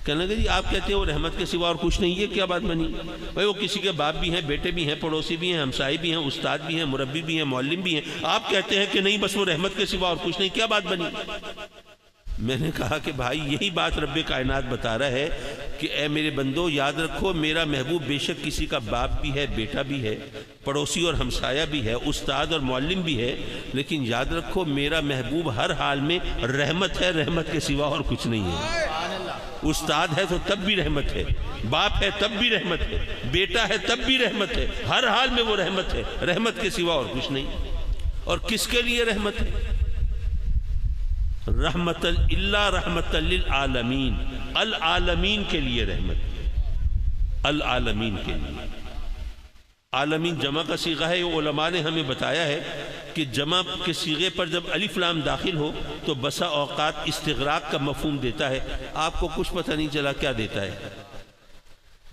کہنے لگے جی آپ کہتے ہیں وہ رحمت کے سوا اور کچھ نہیں، یہ کیا بات بنی؟ بھائی وہ کسی کے باپ بھی ہیں، بیٹے بھی ہیں، پڑوسی بھی ہیں، ہمسائے بھی ہیں، استاد بھی ہیں، مربی بھی ہیں، معلم بھی ہیں. آپ کہتے ہیں کہ نہیں بس وہ رحمت کے سوا اور کچھ نہیں، کیا بات بنی؟ میں نے کہا کہ بھائی یہی بات رب کائنات بتا رہا ہے کہ اے میرے بندو یاد رکھو میرا محبوب بے شک کسی کا باپ بھی ہے، بیٹا بھی ہے، پڑوسی اور ہمسایہ بھی ہے، استاد اور معلم بھی ہے، لیکن یاد رکھو میرا محبوب ہر حال میں رحمت ہے، رحمت کے سوا اور کچھ نہیں ہے. استاد ہے تو تب بھی رحمت ہے، باپ ہے تب بھی رحمت ہے، بیٹا ہے تب بھی رحمت ہے، ہر حال میں وہ رحمت ہے، رحمت کے سوا اور کچھ نہیں. اور کس کے لیے رحمت ہے؟ رحمت اللہ رحمت للعالمین، العالمین کے لیے رحمت، العالمین کے لیے. عالمین جمع کا صیغہ ہے. علماء نے ہمیں بتایا ہے کہ جمع کے صیغے پر جب الف لام داخل ہو تو بسا اوقات استغراق کا مفہوم دیتا ہے. آپ کو کچھ پتہ نہیں چلا کیا دیتا ہے.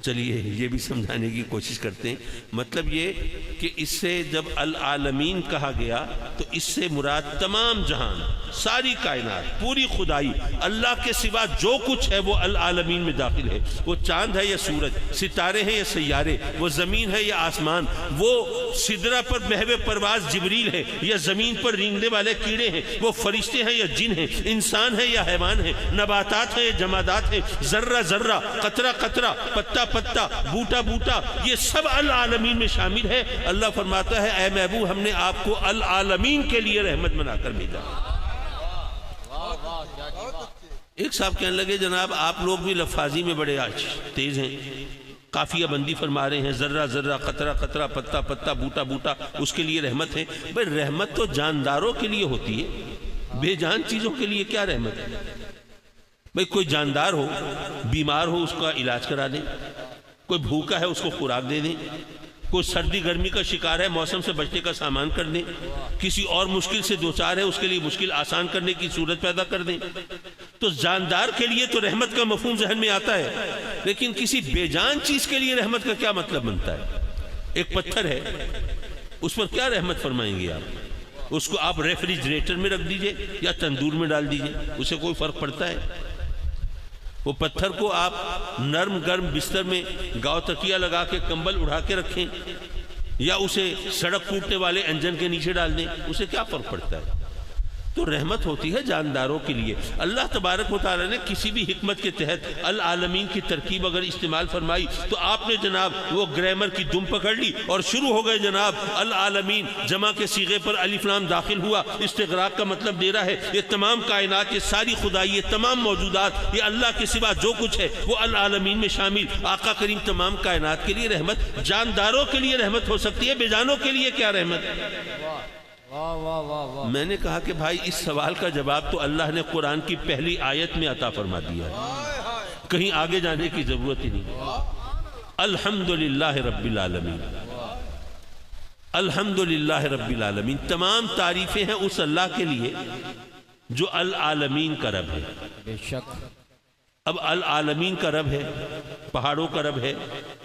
چلیے یہ بھی سمجھانے کی کوشش کرتے ہیں. مطلب یہ کہ اس سے جب العالمین کہا گیا تو اس سے مراد تمام جہان، ساری کائنات، پوری خدائی، اللہ کے سوا جو کچھ ہے وہ العالمین میں داخل ہے. وہ چاند ہے یا سورج، ستارے ہیں یا سیارے، وہ زمین ہے یا آسمان، وہ سدرہ پر محو پرواز جبریل ہے یا زمین پر رینگنے والے کیڑے ہیں، وہ فرشتے ہیں یا جن ہیں، انسان ہے یا حیوان ہیں، نباتات ہیں یا جمادات ہیں، ذرہ ذرہ، قطرہ قطرہ، پتا پتا، بوٹا بوٹا، یہ سب العالمین میں شامل ہے. اللہ فرماتا ہے اے محبوب ہم نے آپ کو العالمین کے لیے رحمت بنا کر بھیجا. ایک صاحب کہنے لگے جناب آپ لوگ بھی لفاظی میں بڑے تیز ہیں، قافیہ بندی فرما رہے ہیں، ذرہ ذرہ، قطرہ قطرہ، پتا پتا، بوٹا بوٹا اس کے لیے رحمت ہے. بھئی رحمت تو جانداروں کے لیے ہوتی ہے، بے جان چیزوں کے لیے کیا رحمت ہے؟ بھئی کوئی جاندار ہو، بیمار ہو اس کا علاج کرا دیں، کوئی بھوکا ہے اس کو خوراک دے دیں، کوئی سردی گرمی کا شکار ہے موسم سے بچنے کا سامان کر دیں، کسی اور مشکل سے دوچار ہے اس کے لیے مشکل آسان کرنے کی صورت پیدا کر دیں. تو جاندار کے لیے تو رحمت کا مفہوم ذہن میں آتا ہے، لیکن کسی بے جان چیز کے لیے رحمت کا کیا مطلب بنتا ہے؟ ایک پتھر ہے اس پر کیا رحمت فرمائیں گے آپ؟ اس کو آپ ریفریجریٹر میں رکھ دیجئے یا تندور میں ڈال دیجئے، اسے کوئی فرق پڑتا ہے؟ وہ پتھر کو آپ نرم گرم بستر میں گاؤ تکیہ لگا کے کمبل اڑا کے رکھیں یا اسے سڑک ٹوٹنے والے انجن کے نیچے ڈال دیں، اسے کیا فرق پڑتا ہے؟ تو رحمت ہوتی ہے جانداروں کے لیے. اللہ تبارک و تعالی نے کسی بھی حکمت کے تحت العالمین کی ترکیب اگر استعمال فرمائی تو آپ نے جناب وہ گرامر کی دم پکڑ لی اور شروع ہو گئے جناب العالمین جمع کے صیغے پر الف لام داخل ہوا، استغراق کا مطلب دے رہا ہے یہ تمام کائنات، یہ ساری خدائی، یہ تمام موجودات، یہ اللہ کے سوا جو کچھ ہے وہ العالمین میں شامل. آقا کریم تمام کائنات کے لیے رحمت، جانداروں کے لیے رحمت ہو سکتی ہے، بے جانوں کے لیے کیا رحمت؟ میں نے کہا کہ بھائی اس سوال کا جواب تو اللہ نے قرآن کی پہلی آیت میں عطا فرما دیا ہے، کہیں آگے جانے کی ضرورت ہی نہیں. الحمدللہ رب العالمین، الحمدللہ رب العالمین. تمام تعریفیں ہیں اس اللہ کے لیے جو العالمین کا رب ہے. بے شک اب العالمین کا رب ہے، پہاڑوں کا رب ہے،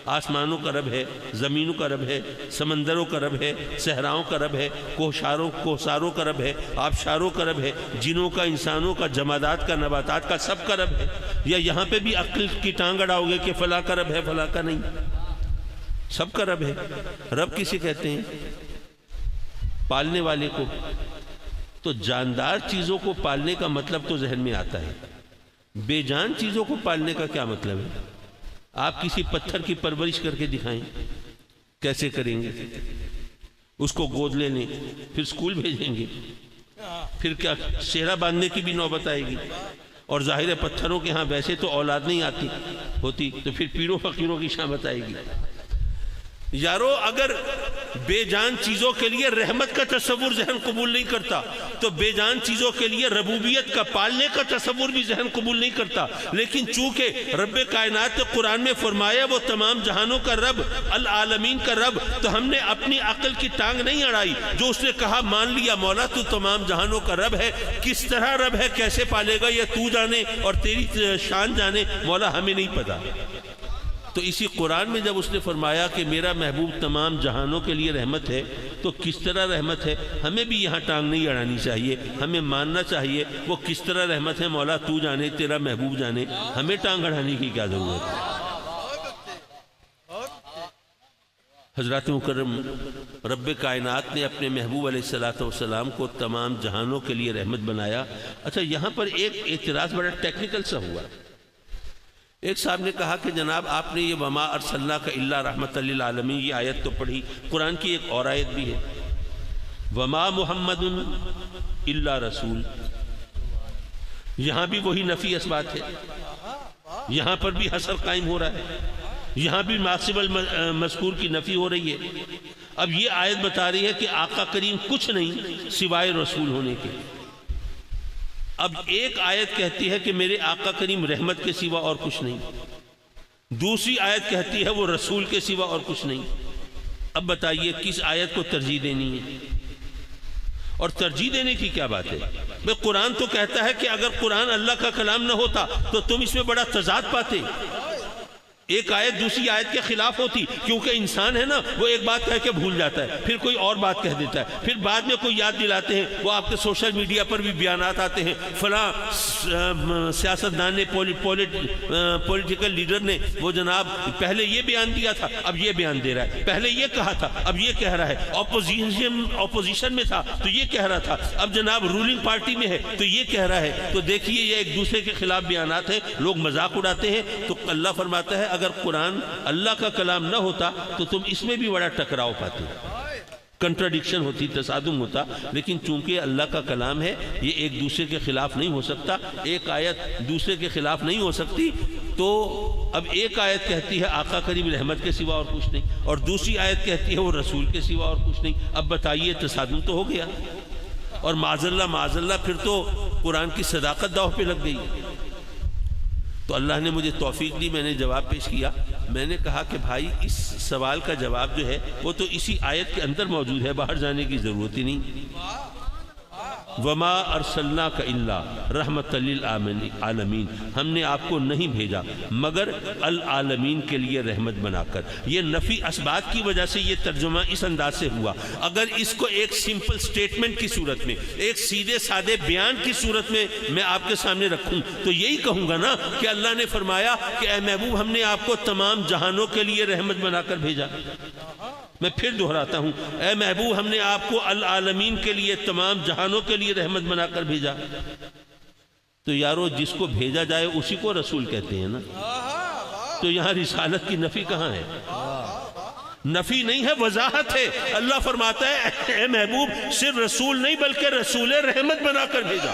آسمانوں کا رب ہے، زمینوں کا رب ہے، سمندروں کا رب ہے، صحراؤں کا رب ہے، کوہساروں کا رب ہے، آبشاروں کا رب ہے، جنوں کا، انسانوں کا، جمادات کا، نباتات کا، سب کا رب ہے. یا یہاں پہ بھی عقل کی ٹانگ اڑاؤ گے کہ فلاں کا رب ہے فلاں کا نہیں، سب کا رب ہے. رب کسے کہتے ہیں؟ پالنے والے کو. تو جاندار چیزوں کو پالنے کا مطلب تو ذہن میں آتا ہے، بے جان چیزوں کو پالنے کا کیا مطلب ہے؟ آپ کسی پتھر کی پرورش کر کے دکھائیں، کیسے کریں گے؟ اس کو گود لے لیں، پھر سکول بھیجیں گے، پھر کیا سہرا باندھنے کی بھی نوبت آئے گی. اور ظاہر ہے پتھروں کے ہاں ویسے تو اولاد نہیں آتی ہوتی، تو پھر پیروں فقیروں کی شامت آئے گی. یارو اگر بے جان چیزوں کے لیے رحمت کا تصور ذہن قبول نہیں کرتا تو بے جان چیزوں کے لیے ربوبیت کا پالنے کا تصور بھی ذہن قبول نہیں کرتا. لیکن چونکہ رب کائنات نے قرآن میں فرمایا وہ تمام جہانوں کا رب، العالمین کا رب، تو ہم نے اپنی عقل کی ٹانگ نہیں اڑائی. جو اس نے کہا مان لیا، مولا تو تمام جہانوں کا رب ہے، کس طرح رب ہے، کیسے پالے گا، یہ تو جانے اور تیری شان جانے، مولا ہمیں نہیں پتا. تو اسی قرآن میں جب اس نے فرمایا کہ میرا محبوب تمام جہانوں کے لیے رحمت ہے، تو کس طرح رحمت ہے ہمیں بھی یہاں ٹانگ نہیں اڑانی چاہیے، ہمیں ماننا چاہیے وہ کس طرح رحمت ہے مولا تو جانے، تیرا محبوب جانے، ہمیں ٹانگ اڑانے کی کیا ضرورت ہے. حضرات مکرم، رب کائنات نے اپنے محبوب علیہ السلام کو تمام جہانوں کے لیے رحمت بنایا. اچھا، یہاں پر ایک اعتراض بڑا ٹیکنیکل سا ہوا. ایک صاحب نے کہا کہ جناب آپ نے یہ وما ارسلناک الا رحمت للعالمین یہ آیت تو پڑھی، قرآن کی ایک اور آیت بھی ہے وما محمد الا رسول. یہاں بھی وہی نفی اثبات ہے، یہاں پر بھی حصر قائم ہو رہا ہے، یہاں بھی ماقصب المذکور کی نفی ہو رہی ہے. اب یہ آیت بتا رہی ہے کہ آقا کریم کچھ نہیں سوائے رسول ہونے کے. اب ایک آیت کہتی ہے کہ میرے آقا کریم رحمت کے سوا اور کچھ نہیں، دوسری آیت کہتی ہے وہ رسول کے سوا اور کچھ نہیں. اب بتائیے کس آیت کو ترجیح دینی ہے؟ اور ترجیح دینے کی کیا بات ہے؟ بھئی قرآن تو کہتا ہے کہ اگر قرآن اللہ کا کلام نہ ہوتا تو تم اس میں بڑا تضاد پاتے. ایک آیت دوسری آیت کے خلاف ہوتی، کیونکہ انسان ہے نا، وہ ایک بات کہہ کے بھول جاتا ہے، پھر کوئی اور بات کہہ دیتا ہے، پھر بعد میں کوئی یاد دلاتے ہیں. وہ آپ کے سوشل میڈیا پر بھی بیانات آتے ہیں، فلاں سیاستدان نے پولیٹیکل لیڈر نے وہ جناب پہلے یہ بیان دیا تھا اب یہ بیان دے رہا ہے، پہلے یہ کہا تھا اب یہ کہہ رہا ہے، اپوزیشن میں تھا تو یہ کہہ رہا تھا، اب جناب رولنگ پارٹی میں ہے تو یہ کہہ رہا ہے. تو دیکھیے یہ ایک دوسرے کے خلاف بیانات ہیں، لوگ مذاق اڑاتے ہیں. تو اللہ فرماتا ہے اگر قرآن اللہ کا کلام نہ ہوتا تو تم اس میں بھی بڑا ٹکراؤ پاتے، کنٹراڈکشن ہوتی، تصادم ہوتا. لیکن چونکہ اللہ کا کلام ہے یہ ایک دوسرے کے خلاف نہیں ہو سکتا، ایک آیت دوسرے کے خلاف نہیں ہو سکتی. تو اب ایک آیت کہتی ہے آقا کریم رحمت کے سوا اور کچھ نہیں، اور دوسری آیت کہتی ہے وہ رسول کے سوا اور کچھ نہیں. اب بتائیے تصادم تو ہو گیا، اور معاذ اللہ پھر تو قرآن کی صداقت داؤ پہ لگ گئی. تو اللہ نے مجھے توفیق دی، میں نے جواب پیش کیا. میں نے کہا کہ بھائی اس سوال کا جواب جو ہے وہ تو اسی آیت کے اندر موجود ہے، باہر جانے کی ضرورت ہی نہیں. وما ارسلناک الا رحمت للعالمین، ہم نے آپ کو نہیں بھیجا مگر العالمین کے لیے رحمت بنا کر. یہ نفی اسبات کی وجہ سے یہ ترجمہ اس انداز سے ہوا. اگر اس کو ایک سمپل سٹیٹمنٹ کی صورت میں، ایک سیدھے سادے بیان کی صورت میں آپ کے سامنے رکھوں تو یہی کہوں گا نا کہ اللہ نے فرمایا کہ اے محبوب ہم نے آپ کو تمام جہانوں کے لیے رحمت بنا کر بھیجا. میں پھر دہراتا ہوں، اے محبوب ہم نے آپ کو العالمین کے لیے تمام جہانوں کے لیے رحمت بنا کر بھیجا. تو یارو جس کو بھیجا جائے اسی کو رسول کہتے ہیں نا. تو یہاں رسالت کی نفی کہاں ہے؟ نفی نہیں ہے، وضاحت ہے. اللہ فرماتا ہے اے محبوب صرف رسول نہیں بلکہ رسول رحمت بنا کر بھیجا.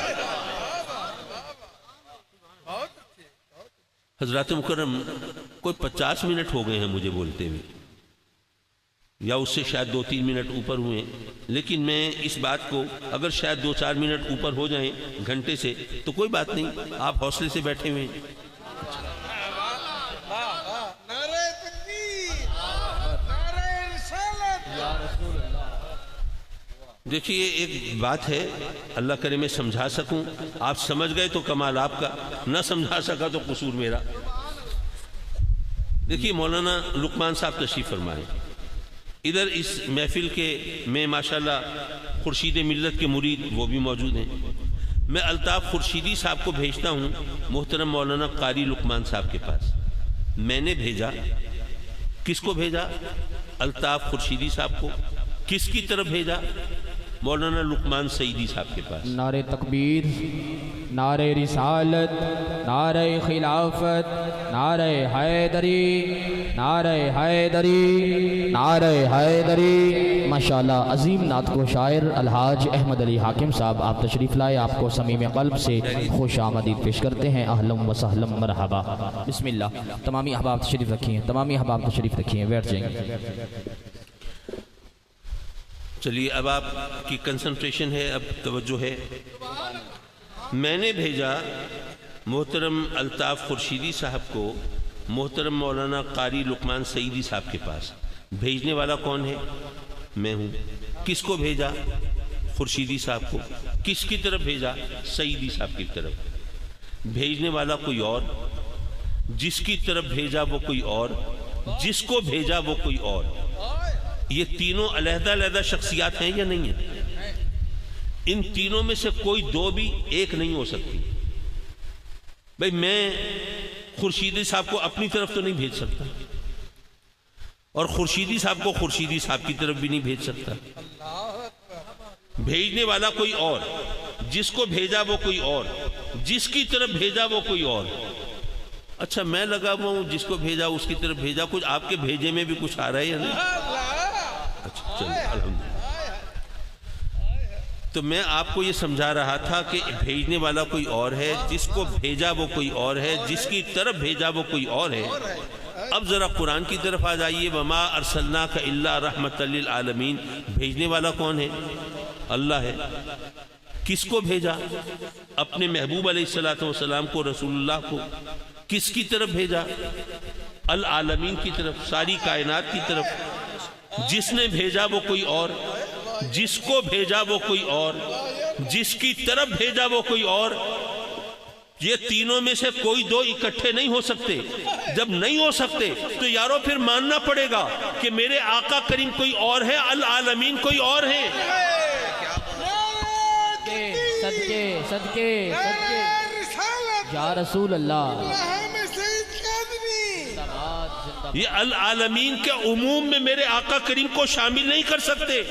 حضرات مکرم، کوئی 50 منٹ ہو گئے ہیں مجھے بولتے ہوئے، یا اس سے شاید 2-3 منٹ اوپر ہوئے ہیں. لیکن میں اس بات کو اگر شاید 2-4 منٹ اوپر ہو جائیں گھنٹے سے تو کوئی بات نہیں، آپ حوصلے سے بیٹھے ہوئے ہیں. دیکھیے ایک بات ہے، اللہ کرے میں سمجھا سکوں، آپ سمجھ گئے تو کمال آپ کا، نہ سمجھا سکا تو قصور میرا. دیکھیے مولانا لقمان صاحب تشریف فرمائیں. ادھر اس محفل کے میں ماشاءاللہ خورشید ملت کے مرید وہ بھی موجود ہیں. میں الطاف خورشیدی صاحب کو بھیجتا ہوں محترم مولانا قاری لقمان صاحب کے پاس. میں نے بھیجا، کس کو بھیجا؟ الطاف خورشیدی صاحب کو. کس کی طرف بھیجا؟ مولانا لقمان سعیدی صاحب کے پاس. نعرہ تکبیر، نعرہ رسالت، نعرہ خلافت، نعرہ حیدری، نعرہ حیدری، نعرہ حیدری. ماشاءاللہ عظیم نعت کو شاعر الحاج احمد علی حاکم صاحب آپ تشریف لائے، آپ کو صمیم قلب سے خوش آمدید پیش کرتے ہیں. اہلا و سہلا مرحبا. بسم اللہ. تمامی احباب تشریف رکھیے، تمامی احباب تشریف رکھیے، بیٹھ جائیں. چلیے اب آپ کی کنسنٹریشن ہے، اب توجہ ہے. میں نے بھیجا محترم الطاف خورشیدی صاحب کو محترم مولانا قاری لقمان سعیدی صاحب کے پاس. بھیجنے والا کون ہے؟ میں ہوں. کس کو بھیجا؟ خورشیدی صاحب کو. کس کی طرف بھیجا؟ سعیدی صاحب کی طرف. بھیجنے والا کوئی اور، جس کی طرف بھیجا وہ کوئی اور، جس کو بھیجا وہ کوئی اور. یہ تینوں علیحدہ علیحدہ شخصیات ہیں یا نہیں ہیں؟ ان تینوں میں سے کوئی دو بھی ایک نہیں ہو سکتی. بھئی میں خورشیدی صاحب کو اپنی طرف تو نہیں بھیج سکتا، اور خورشیدی صاحب کو خورشیدی صاحب کی طرف بھی نہیں بھیج سکتا. بھیجنے والا کوئی اور، جس کو بھیجا وہ کوئی اور، جس کی طرف بھیجا وہ کوئی اور. اچھا میں لگا ہوا ہوں جس کو بھیجا اس کی طرف بھیجا. کچھ آپ کے بھیجے میں بھی کچھ آ رہا ہے یا نہیں؟ اچھا چلو الحمدللہ. تو میں آپ کو یہ سمجھا رہا تھا کہ بھیجنے والا کوئی اور ہے، جس کو بھیجا وہ کوئی اور ہے، جس کی طرف بھیجا وہ کوئی اور ہے. اب ذرا قرآن کی طرف آ جائیے. وما ارسلناک الا رحمۃ للعالمین. بھیجنے والا کون ہے؟ اللہ ہے. کس کو بھیجا؟ اپنے محبوب علیہ السلام کو، رسول اللہ کو. کس کی طرف بھیجا؟ العالمین کی طرف، ساری کائنات کی طرف. جس نے بھیجا وہ کوئی اور، جس کو بھیجا وہ کوئی اور، جس کی طرف بھیجا وہ کوئی اور. یہ تینوں میں سے کوئی دو اکٹھے نہیں ہو سکتے. جب نہیں ہو سکتے تو یارو پھر ماننا پڑے گا کہ میرے آقا کریم کوئی اور ہے، العالمین کوئی اور ہے. صدقے صدقے صدقے یا رسول اللہ. یہ العالمین کے عموم میں میرے آقا کریم کو شامل نہیں کر سکتے.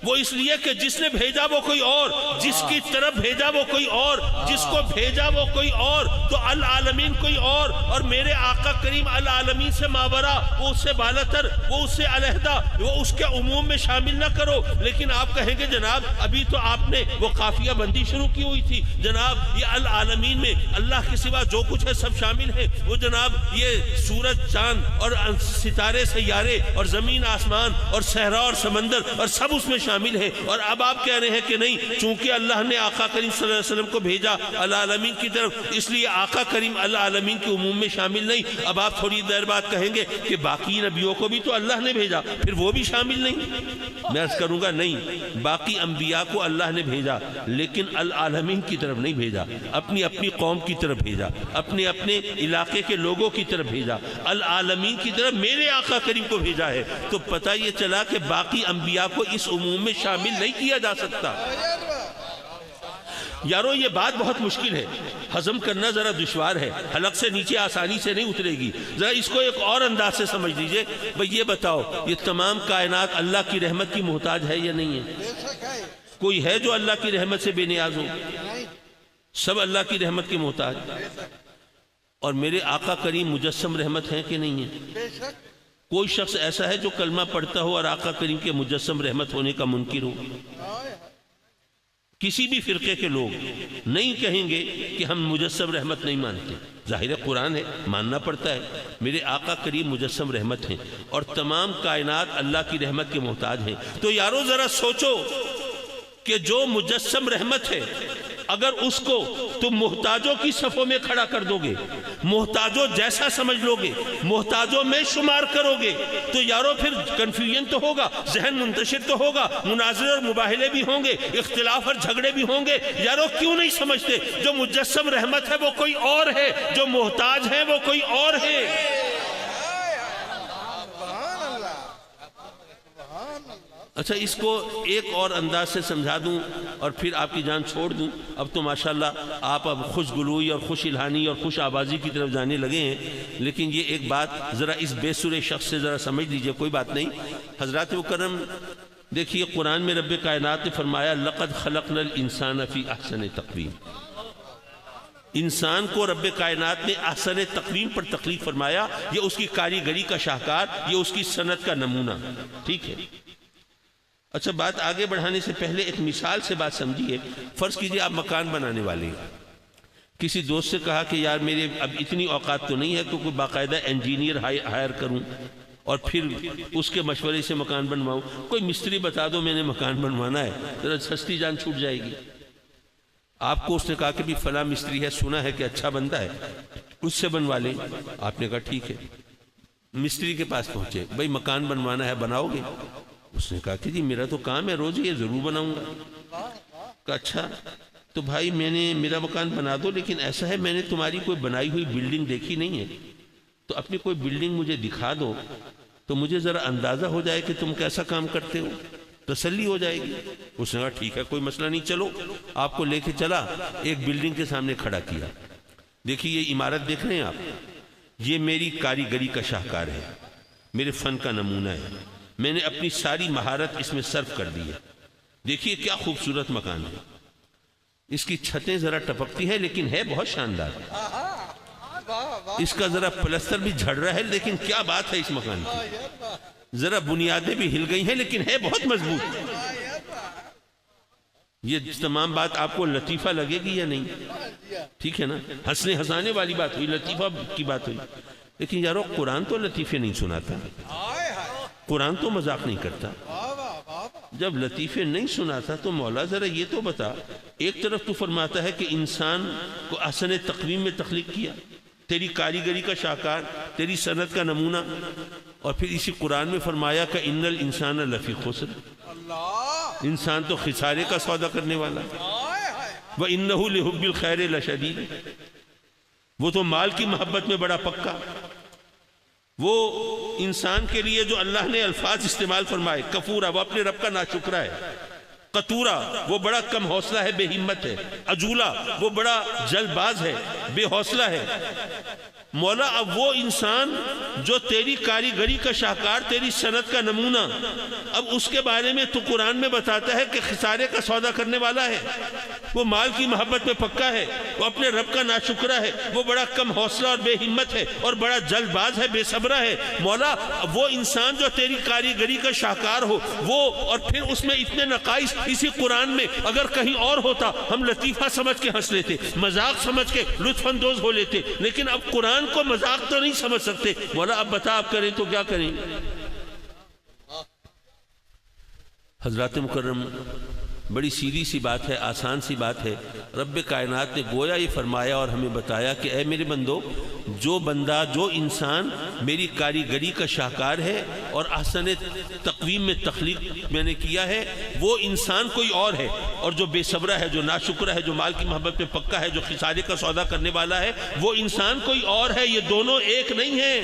وہ اس لیے کہ جس نے بھیجا وہ کوئی اور، جس کی طرف بھیجا وہ کوئی اور، جس کو بھیجا وہ کوئی اور. تو العالمین کوئی اور میرے آقا کریم العالمین سے ماورا، وہ اس سے بالاتر، وہ اس سے علیحدہ، وہ اس کے عموم میں شامل نہ کرو. لیکن آپ کہیں گے جناب ابھی تو آپ نے وہ قافیہ بندی شروع کی ہوئی تھی. جناب یہ العالمین میں اللہ کے سوا جو کچھ ہے سب شامل ہے. وہ جناب یہ سورج، چاند اور ستارے، سیارے اور زمین، آسمان اور صحرا اور سمندر اور سب اس میں شامل ہے. اور اب آپ کہہ رہے ہیں کہ نہیں، چونکہ اللہ نے آقا کریم صلی اللہ علیہ وسلم کو بھیجا العالمین کی طرف، اس لیے آقا کریم العالمین کے عموم میں شامل نہیں. اب آپ تھوڑی دیر بعد کہیں گے کہ باقی نبیوں کو بھی تو اللہ نے بھیجا، پھر وہ بھی شامل نہیں. میں عرض کروں گا نہیں، باقی انبیاء کو اللہ نے بھیجا لیکن العالمین کی طرف نہیں بھیجا. اپنی اپنی قوم کی طرف بھیجا، اپنے اپنے علاقے کے لوگوں کی طرف بھیجا. العالمین کی طرف میرے آقا کریم کو بھیجا ہے. تو پتہ یہ چلا کہ باقی انبیاء کو اس عموم میں شامل نہیں کیا جا سکتا. یارو یہ بات بہت مشکل ہے، ہضم کرنا ذرا دشوار ہے، حلق سے نیچے آسانی سے نہیں اترے گی. ذرا اس کو ایک اور انداز سے سمجھ لیجئے. بھئی یہ بتاؤ، یہ تمام کائنات اللہ کی رحمت کی محتاج ہے یا نہیں ہے؟ کوئی ہے جو اللہ کی رحمت سے بے نیاز ہو؟ سب اللہ کی رحمت کے محتاج. اور میرے آقا کریم مجسم رحمت ہیں کہ نہیں ہیں؟ کوئی شخص ایسا ہے جو کلمہ پڑھتا ہو اور آقا کریم کے مجسم رحمت ہونے کا منکر ہو؟ کسی بھی فرقے کے لوگ نہیں کہیں گے کہ ہم مجسم رحمت نہیں مانتے. ظاہر قرآن ہے، ماننا پڑتا ہے. میرے آقا کریم مجسم رحمت ہیں اور تمام کائنات اللہ کی رحمت کے محتاج ہیں. تو یارو ذرا سوچو کہ جو مجسم رحمت ہے، اگر اس کو تم محتاجوں کی صفوں میں کھڑا کر دو گے، محتاجوں جیسا سمجھ لو گے، محتاجوں میں شمار کرو گے، تو یارو پھر کنفیوژن تو ہوگا، ذہن منتشر تو ہوگا، مناظرے اور مباہلے بھی ہوں گے، اختلاف اور جھگڑے بھی ہوں گے. یارو کیوں نہیں سمجھتے جو مجسم رحمت ہے وہ کوئی اور ہے، جو محتاج ہے وہ کوئی اور ہے. اچھا اس کو ایک اور انداز سے سمجھا دوں اور پھر آپ کی جان چھوڑ دوں. اب تو ماشاءاللہ آپ اب خوش گلوئی اور خوش الہانی اور خوش آوازی کی طرف جانے لگے ہیں. لیکن یہ ایک بات ذرا اس بے سر شخص سے ذرا سمجھ لیجئے. کوئی بات نہیں حضرات مکرم، دیکھیے قرآن میں رب کائنات نے فرمایا لَقَدْ خَلَقْنَا الْإِنسَانَ فِي أَحْسَنِ تَقْوِيمٍ. انسان کو رب کائنات نے احسن تقویم پر تخلیق فرمایا. یہ اس کی کاریگری کا شاہکار، یہ اس کی صنعت کا نمونہ. ٹھیک ہے. اچھا بات آگے بڑھانے سے پہلے ایک مثال سے بات سمجھیے. فرض کیجئے آپ مکان بنانے والے ہیں. کسی دوست سے کہا کہ یار میرے اب اتنی اوقات تو نہیں ہے کہ کوئی باقاعدہ انجینئر ہائر کروں اور پھر اس کے مشورے سے مکان بنواؤں. کوئی مستری بتا دو میں نے مکان بنوانا ہے, ذرا سستی جان چھوٹ جائے گی. آپ کو اس نے کہا کہ بھی فلاں مستری ہے, سنا ہے کہ اچھا بندہ ہے, اس سے بنوا لیں. آپ نے کہا ٹھیک ہے. مستری کے پاس پہنچے, بھائی مکان بنوانا ہے, بناؤ گے؟ اس نے کہا کہ جی میرا تو کام ہے, روز یہ ضرور بناؤں گا. کہا اچھا تو بھائی میرا مکان بنا دو, لیکن ایسا ہے میں نے تمہاری کوئی بنائی ہوئی بلڈنگ دیکھی نہیں ہے, تو اپنی کوئی بلڈنگ مجھے دکھا دو تو مجھے ذرا اندازہ ہو جائے کہ تم کیسا کام کرتے ہو, تسلی ہو جائے گی. اس نے کہا ٹھیک ہے کوئی مسئلہ نہیں, چلو. آپ کو لے کے چلا, ایک بلڈنگ کے سامنے کھڑا کیا. دیکھیے یہ عمارت دیکھ رہے ہیں آپ, یہ میری کاریگری کا شاہکار ہے, میرے فن کا نمونہ ہے, میں نے اپنی ساری مہارت اس میں صرف کر دی ہے. دیکھیے کیا خوبصورت مکان ہے, اس کی چھتیں ذرا ٹپکتی ہیں لیکن ہے بہت شاندار. اس کا ذرا پلستر بھی جھڑ رہا ہے لیکن کیا بات ہے اس مکان کی, ذرا بنیادیں بھی ہل گئی ہیں لیکن ہے بہت مضبوط. یہ تمام بات آپ کو لطیفہ لگے گی یا نہیں؟ ٹھیک ہے نا, ہنسنے ہنسانے والی بات ہوئی, لطیفہ کی بات ہوئی. لیکن یارو قرآن تو لطیفے نہیں سناتا, قرآن تو مذاق نہیں کرتا. جب لطیفے نہیں سناتا تو مولا ذرا یہ تو بتا, ایک طرف تو فرماتا ہے کہ انسان کو احسن تقویم میں تخلیق کیا, تیری کاریگری کا شاہکار, تیری صنعت کا نمونہ, اور پھر اسی قرآن میں فرمایا کہ ان الانسان لفی خسر, انسان تو خسارے کا سودا کرنے والا. وَإِنَّهُ لِحُبِّ الْخَيْرِ لَشَدِيدٌ, وہ تو مال کی محبت میں بڑا پکا. وہ انسان کے لیے جو اللہ نے الفاظ استعمال فرمائے, کفورا وہ اپنے رب کا ناشکرا ہے, قطورا وہ بڑا کم حوصلہ ہے, بے ہمت ہے, عجولا وہ بڑا جلد باز ہے, بے حوصلہ ہے. مولا اب وہ انسان جو تیری کاریگری کا شاہکار, تیری صنعت کا نمونہ, اب اس کے بارے میں تو قرآن میں بتاتا ہے کہ خسارے کا سودا کرنے والا ہے, وہ مال کی محبت میں پکا ہے, وہ اپنے رب کا ناشکرا ہے, وہ بڑا کم حوصلہ اور بے ہمت ہے, اور بڑا جلد باز ہے, بے صبرہ ہے. مولا وہ انسان جو تیری کاریگری کا شاہکار ہو, وہ اور پھر اس میں اتنے نقائص اسی قرآن میں, اگر کہیں اور ہوتا ہم لطیفہ سمجھ کے ہنس لیتے, مذاق سمجھ کے لطف اندوز ہو لیتے, لیکن اب قرآن کو مذاق تو نہیں سمجھ سکتے. مولا اب بتا آپ کریں تو کیا کریں؟ حضرات مکرم, بڑی سیدھی سی بات ہے, آسان سی بات ہے. رب کائنات نے گویا یہ فرمایا اور ہمیں بتایا کہ اے میرے بندو, جو بندہ, جو انسان میری کاریگری کا شاہکار ہے اور احسن تقویم میں تخلیق میں نے کیا ہے, وہ انسان کوئی اور ہے. اور جو بے صبرہ ہے, جو ناشکرہ ہے, جو مال کی محبت میں پکا ہے, جو خسارے کا سودا کرنے والا ہے, وہ انسان کوئی اور ہے. یہ دونوں ایک نہیں ہیں.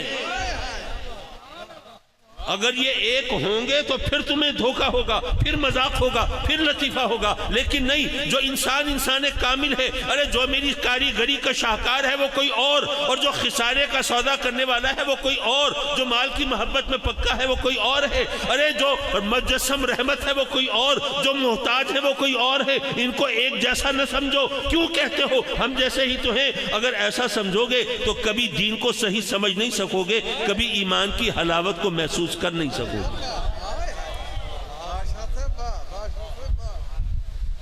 اگر یہ ایک ہوں گے تو پھر تمہیں دھوکہ ہوگا, پھر مذاق ہوگا, پھر لطیفہ ہوگا. لیکن نہیں, جو انسان کامل ہے, ارے جو میری کاریگری کا شاہکار ہے وہ کوئی اور جو خسارے کا سودا کرنے والا ہے وہ کوئی اور, جو مال کی محبت میں پکا ہے وہ کوئی اور ہے, ارے جو مجسم رحمت ہے وہ کوئی اور, جو محتاج ہے وہ کوئی اور ہے. ان کو ایک جیسا نہ سمجھو. کیوں کہتے ہو ہم جیسے ہی تو ہیں؟ اگر ایسا سمجھو گے تو کبھی دین کو صحیح سمجھ نہیں سکو گے, کبھی ایمان کی حلاوت کو محسوس کر نہیں سکو.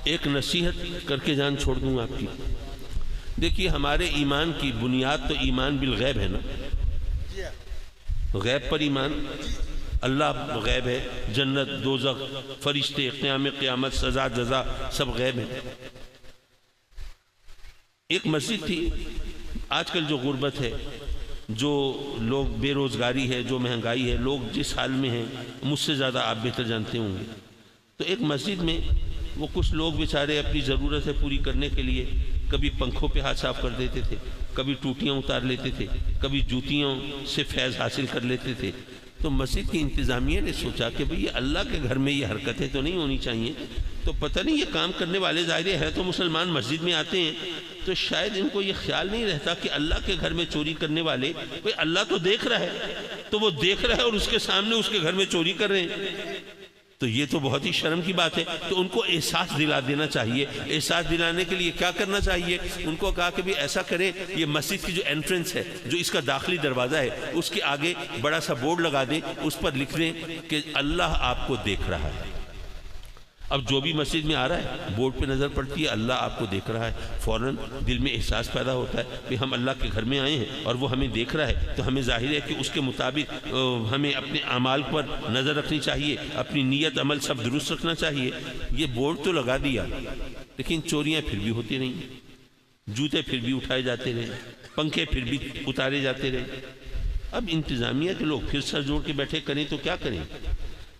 ایک نصیحت کر کے جان چھوڑ دوں آپ کی. دیکھیے ہمارے ایمان کی بنیاد تو ایمان بالغیب ہے نا, غیب پر ایمان. اللہ غیب ہے, جنت, دوزخ, فرشتے, قیامت, سزا, جزا سب غیب ہے. ایک مسجد تھی, آج کل جو غربت ہے, جو لوگ بے روزگاری ہے, جو مہنگائی ہے, لوگ جس حال میں ہیں مجھ سے زیادہ آپ بہتر جانتے ہوں گے. تو ایک مسجد میں وہ کچھ لوگ بیچارے اپنی ضرورتیں پوری کرنے کے لیے کبھی پنکھوں پہ ہاتھ صاف کر دیتے تھے, کبھی ٹوٹیاں اتار لیتے تھے, کبھی جوتیوں سے فیض حاصل کر لیتے تھے. تو مسجد کی انتظامیہ نے سوچا کہ بھئی یہ اللہ کے گھر میں یہ حرکتیں تو نہیں ہونی چاہیے. تو پتہ نہیں یہ کام کرنے والے ظاہر ہیں تو مسلمان مسجد میں آتے ہیں, تو شاید ان کو یہ خیال نہیں رہتا کہ اللہ کے گھر میں چوری کرنے والے, بھئی اللہ تو دیکھ رہا ہے, تو وہ دیکھ رہا ہے اور اس کے سامنے اس کے گھر میں چوری کر رہے ہیں. تو یہ تو بہت ہی شرم کی بات ہے. تو ان کو احساس دلا دینا چاہیے. احساس دلانے کے لیے کیا کرنا چاہیے؟ ان کو کہا کہ بھی ایسا کریں, یہ مسجد کی جو انٹرنس ہے, جو اس کا داخلی دروازہ ہے, اس کے آگے بڑا سا بورڈ لگا دیں, اس پر لکھ دیں کہ اللہ آپ کو دیکھ رہا ہے. اب جو بھی مسجد میں آ رہا ہے بورڈ پہ نظر پڑتی ہے اللہ آپ کو دیکھ رہا ہے، فوراً دل میں احساس پیدا ہوتا ہے کہ ہم اللہ کے گھر میں آئے ہیں اور وہ ہمیں دیکھ رہا ہے، تو ہمیں ظاہر ہے کہ اس کے مطابق ہمیں اپنے اعمال پر نظر رکھنی چاہیے، اپنی نیت عمل سب درست رکھنا چاہیے۔ یہ بورڈ تو لگا دیا لیکن چوریاں پھر بھی ہوتی رہیں، جوتے پھر بھی اٹھائے جاتے رہے، پنکھے پھر بھی اتارے جاتے رہے۔ اب انتظامیہ کے لوگ پھر سر جوڑ کے بیٹھے کریں تو کیا کریں؟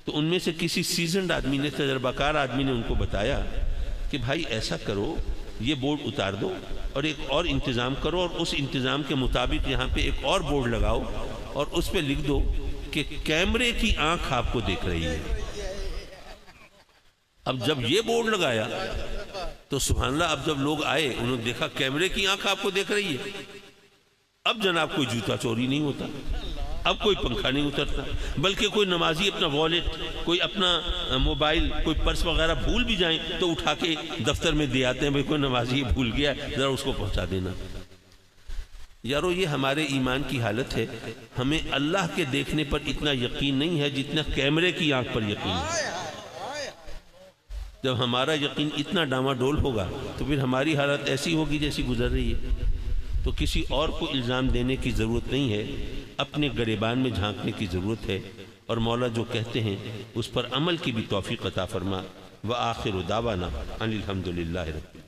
تو ان میں سے کسی سیزنڈ آدمی نے، تجربہ کار آدمی نے ان کو بتایا کہ بھائی ایسا کرو، یہ بورڈ اتار دو اور ایک اور انتظام کرو، اور اس انتظام کے مطابق یہاں پہ ایک اور بورڈ لگاؤ اور اس پہ لکھ دو کہ کیمرے کی آنکھ آپ کو دیکھ رہی ہے۔ اب جب یہ بورڈ لگایا تو سبحان اللہ، اب جب لوگ آئے انہوں نے دیکھا کیمرے کی آنکھ آپ کو دیکھ رہی ہے۔ اب جناب کوئی جوتا چوری نہیں ہوتا، اب کوئی پنکھا نہیں اترتا، بلکہ کوئی نمازی اپنا والیٹ، کوئی اپنا موبائل، کوئی پرس وغیرہ بھول بھی جائیں تو اٹھا کے دفتر میں دے آتے ہیں، بھئی کوئی نمازی بھول گیا ذرا اس کو پہنچا دینا۔ یارو یہ ہمارے ایمان کی حالت ہے، ہمیں اللہ کے دیکھنے پر اتنا یقین نہیں ہے جتنا کیمرے کی آنکھ پر یقین ہے۔ جب ہمارا یقین اتنا ڈاواڈول ہوگا تو پھر ہماری حالت ایسی ہوگی جیسی گزر رہی ہے۔ تو کسی اور کو الزام دینے کی ضرورت نہیں ہے، اپنے گریبان میں جھانکنے کی ضرورت ہے، اور مولا جو کہتے ہیں اس پر عمل کی بھی توفیق عطا فرما۔ وآخر دعوانا ان الحمدللہ رب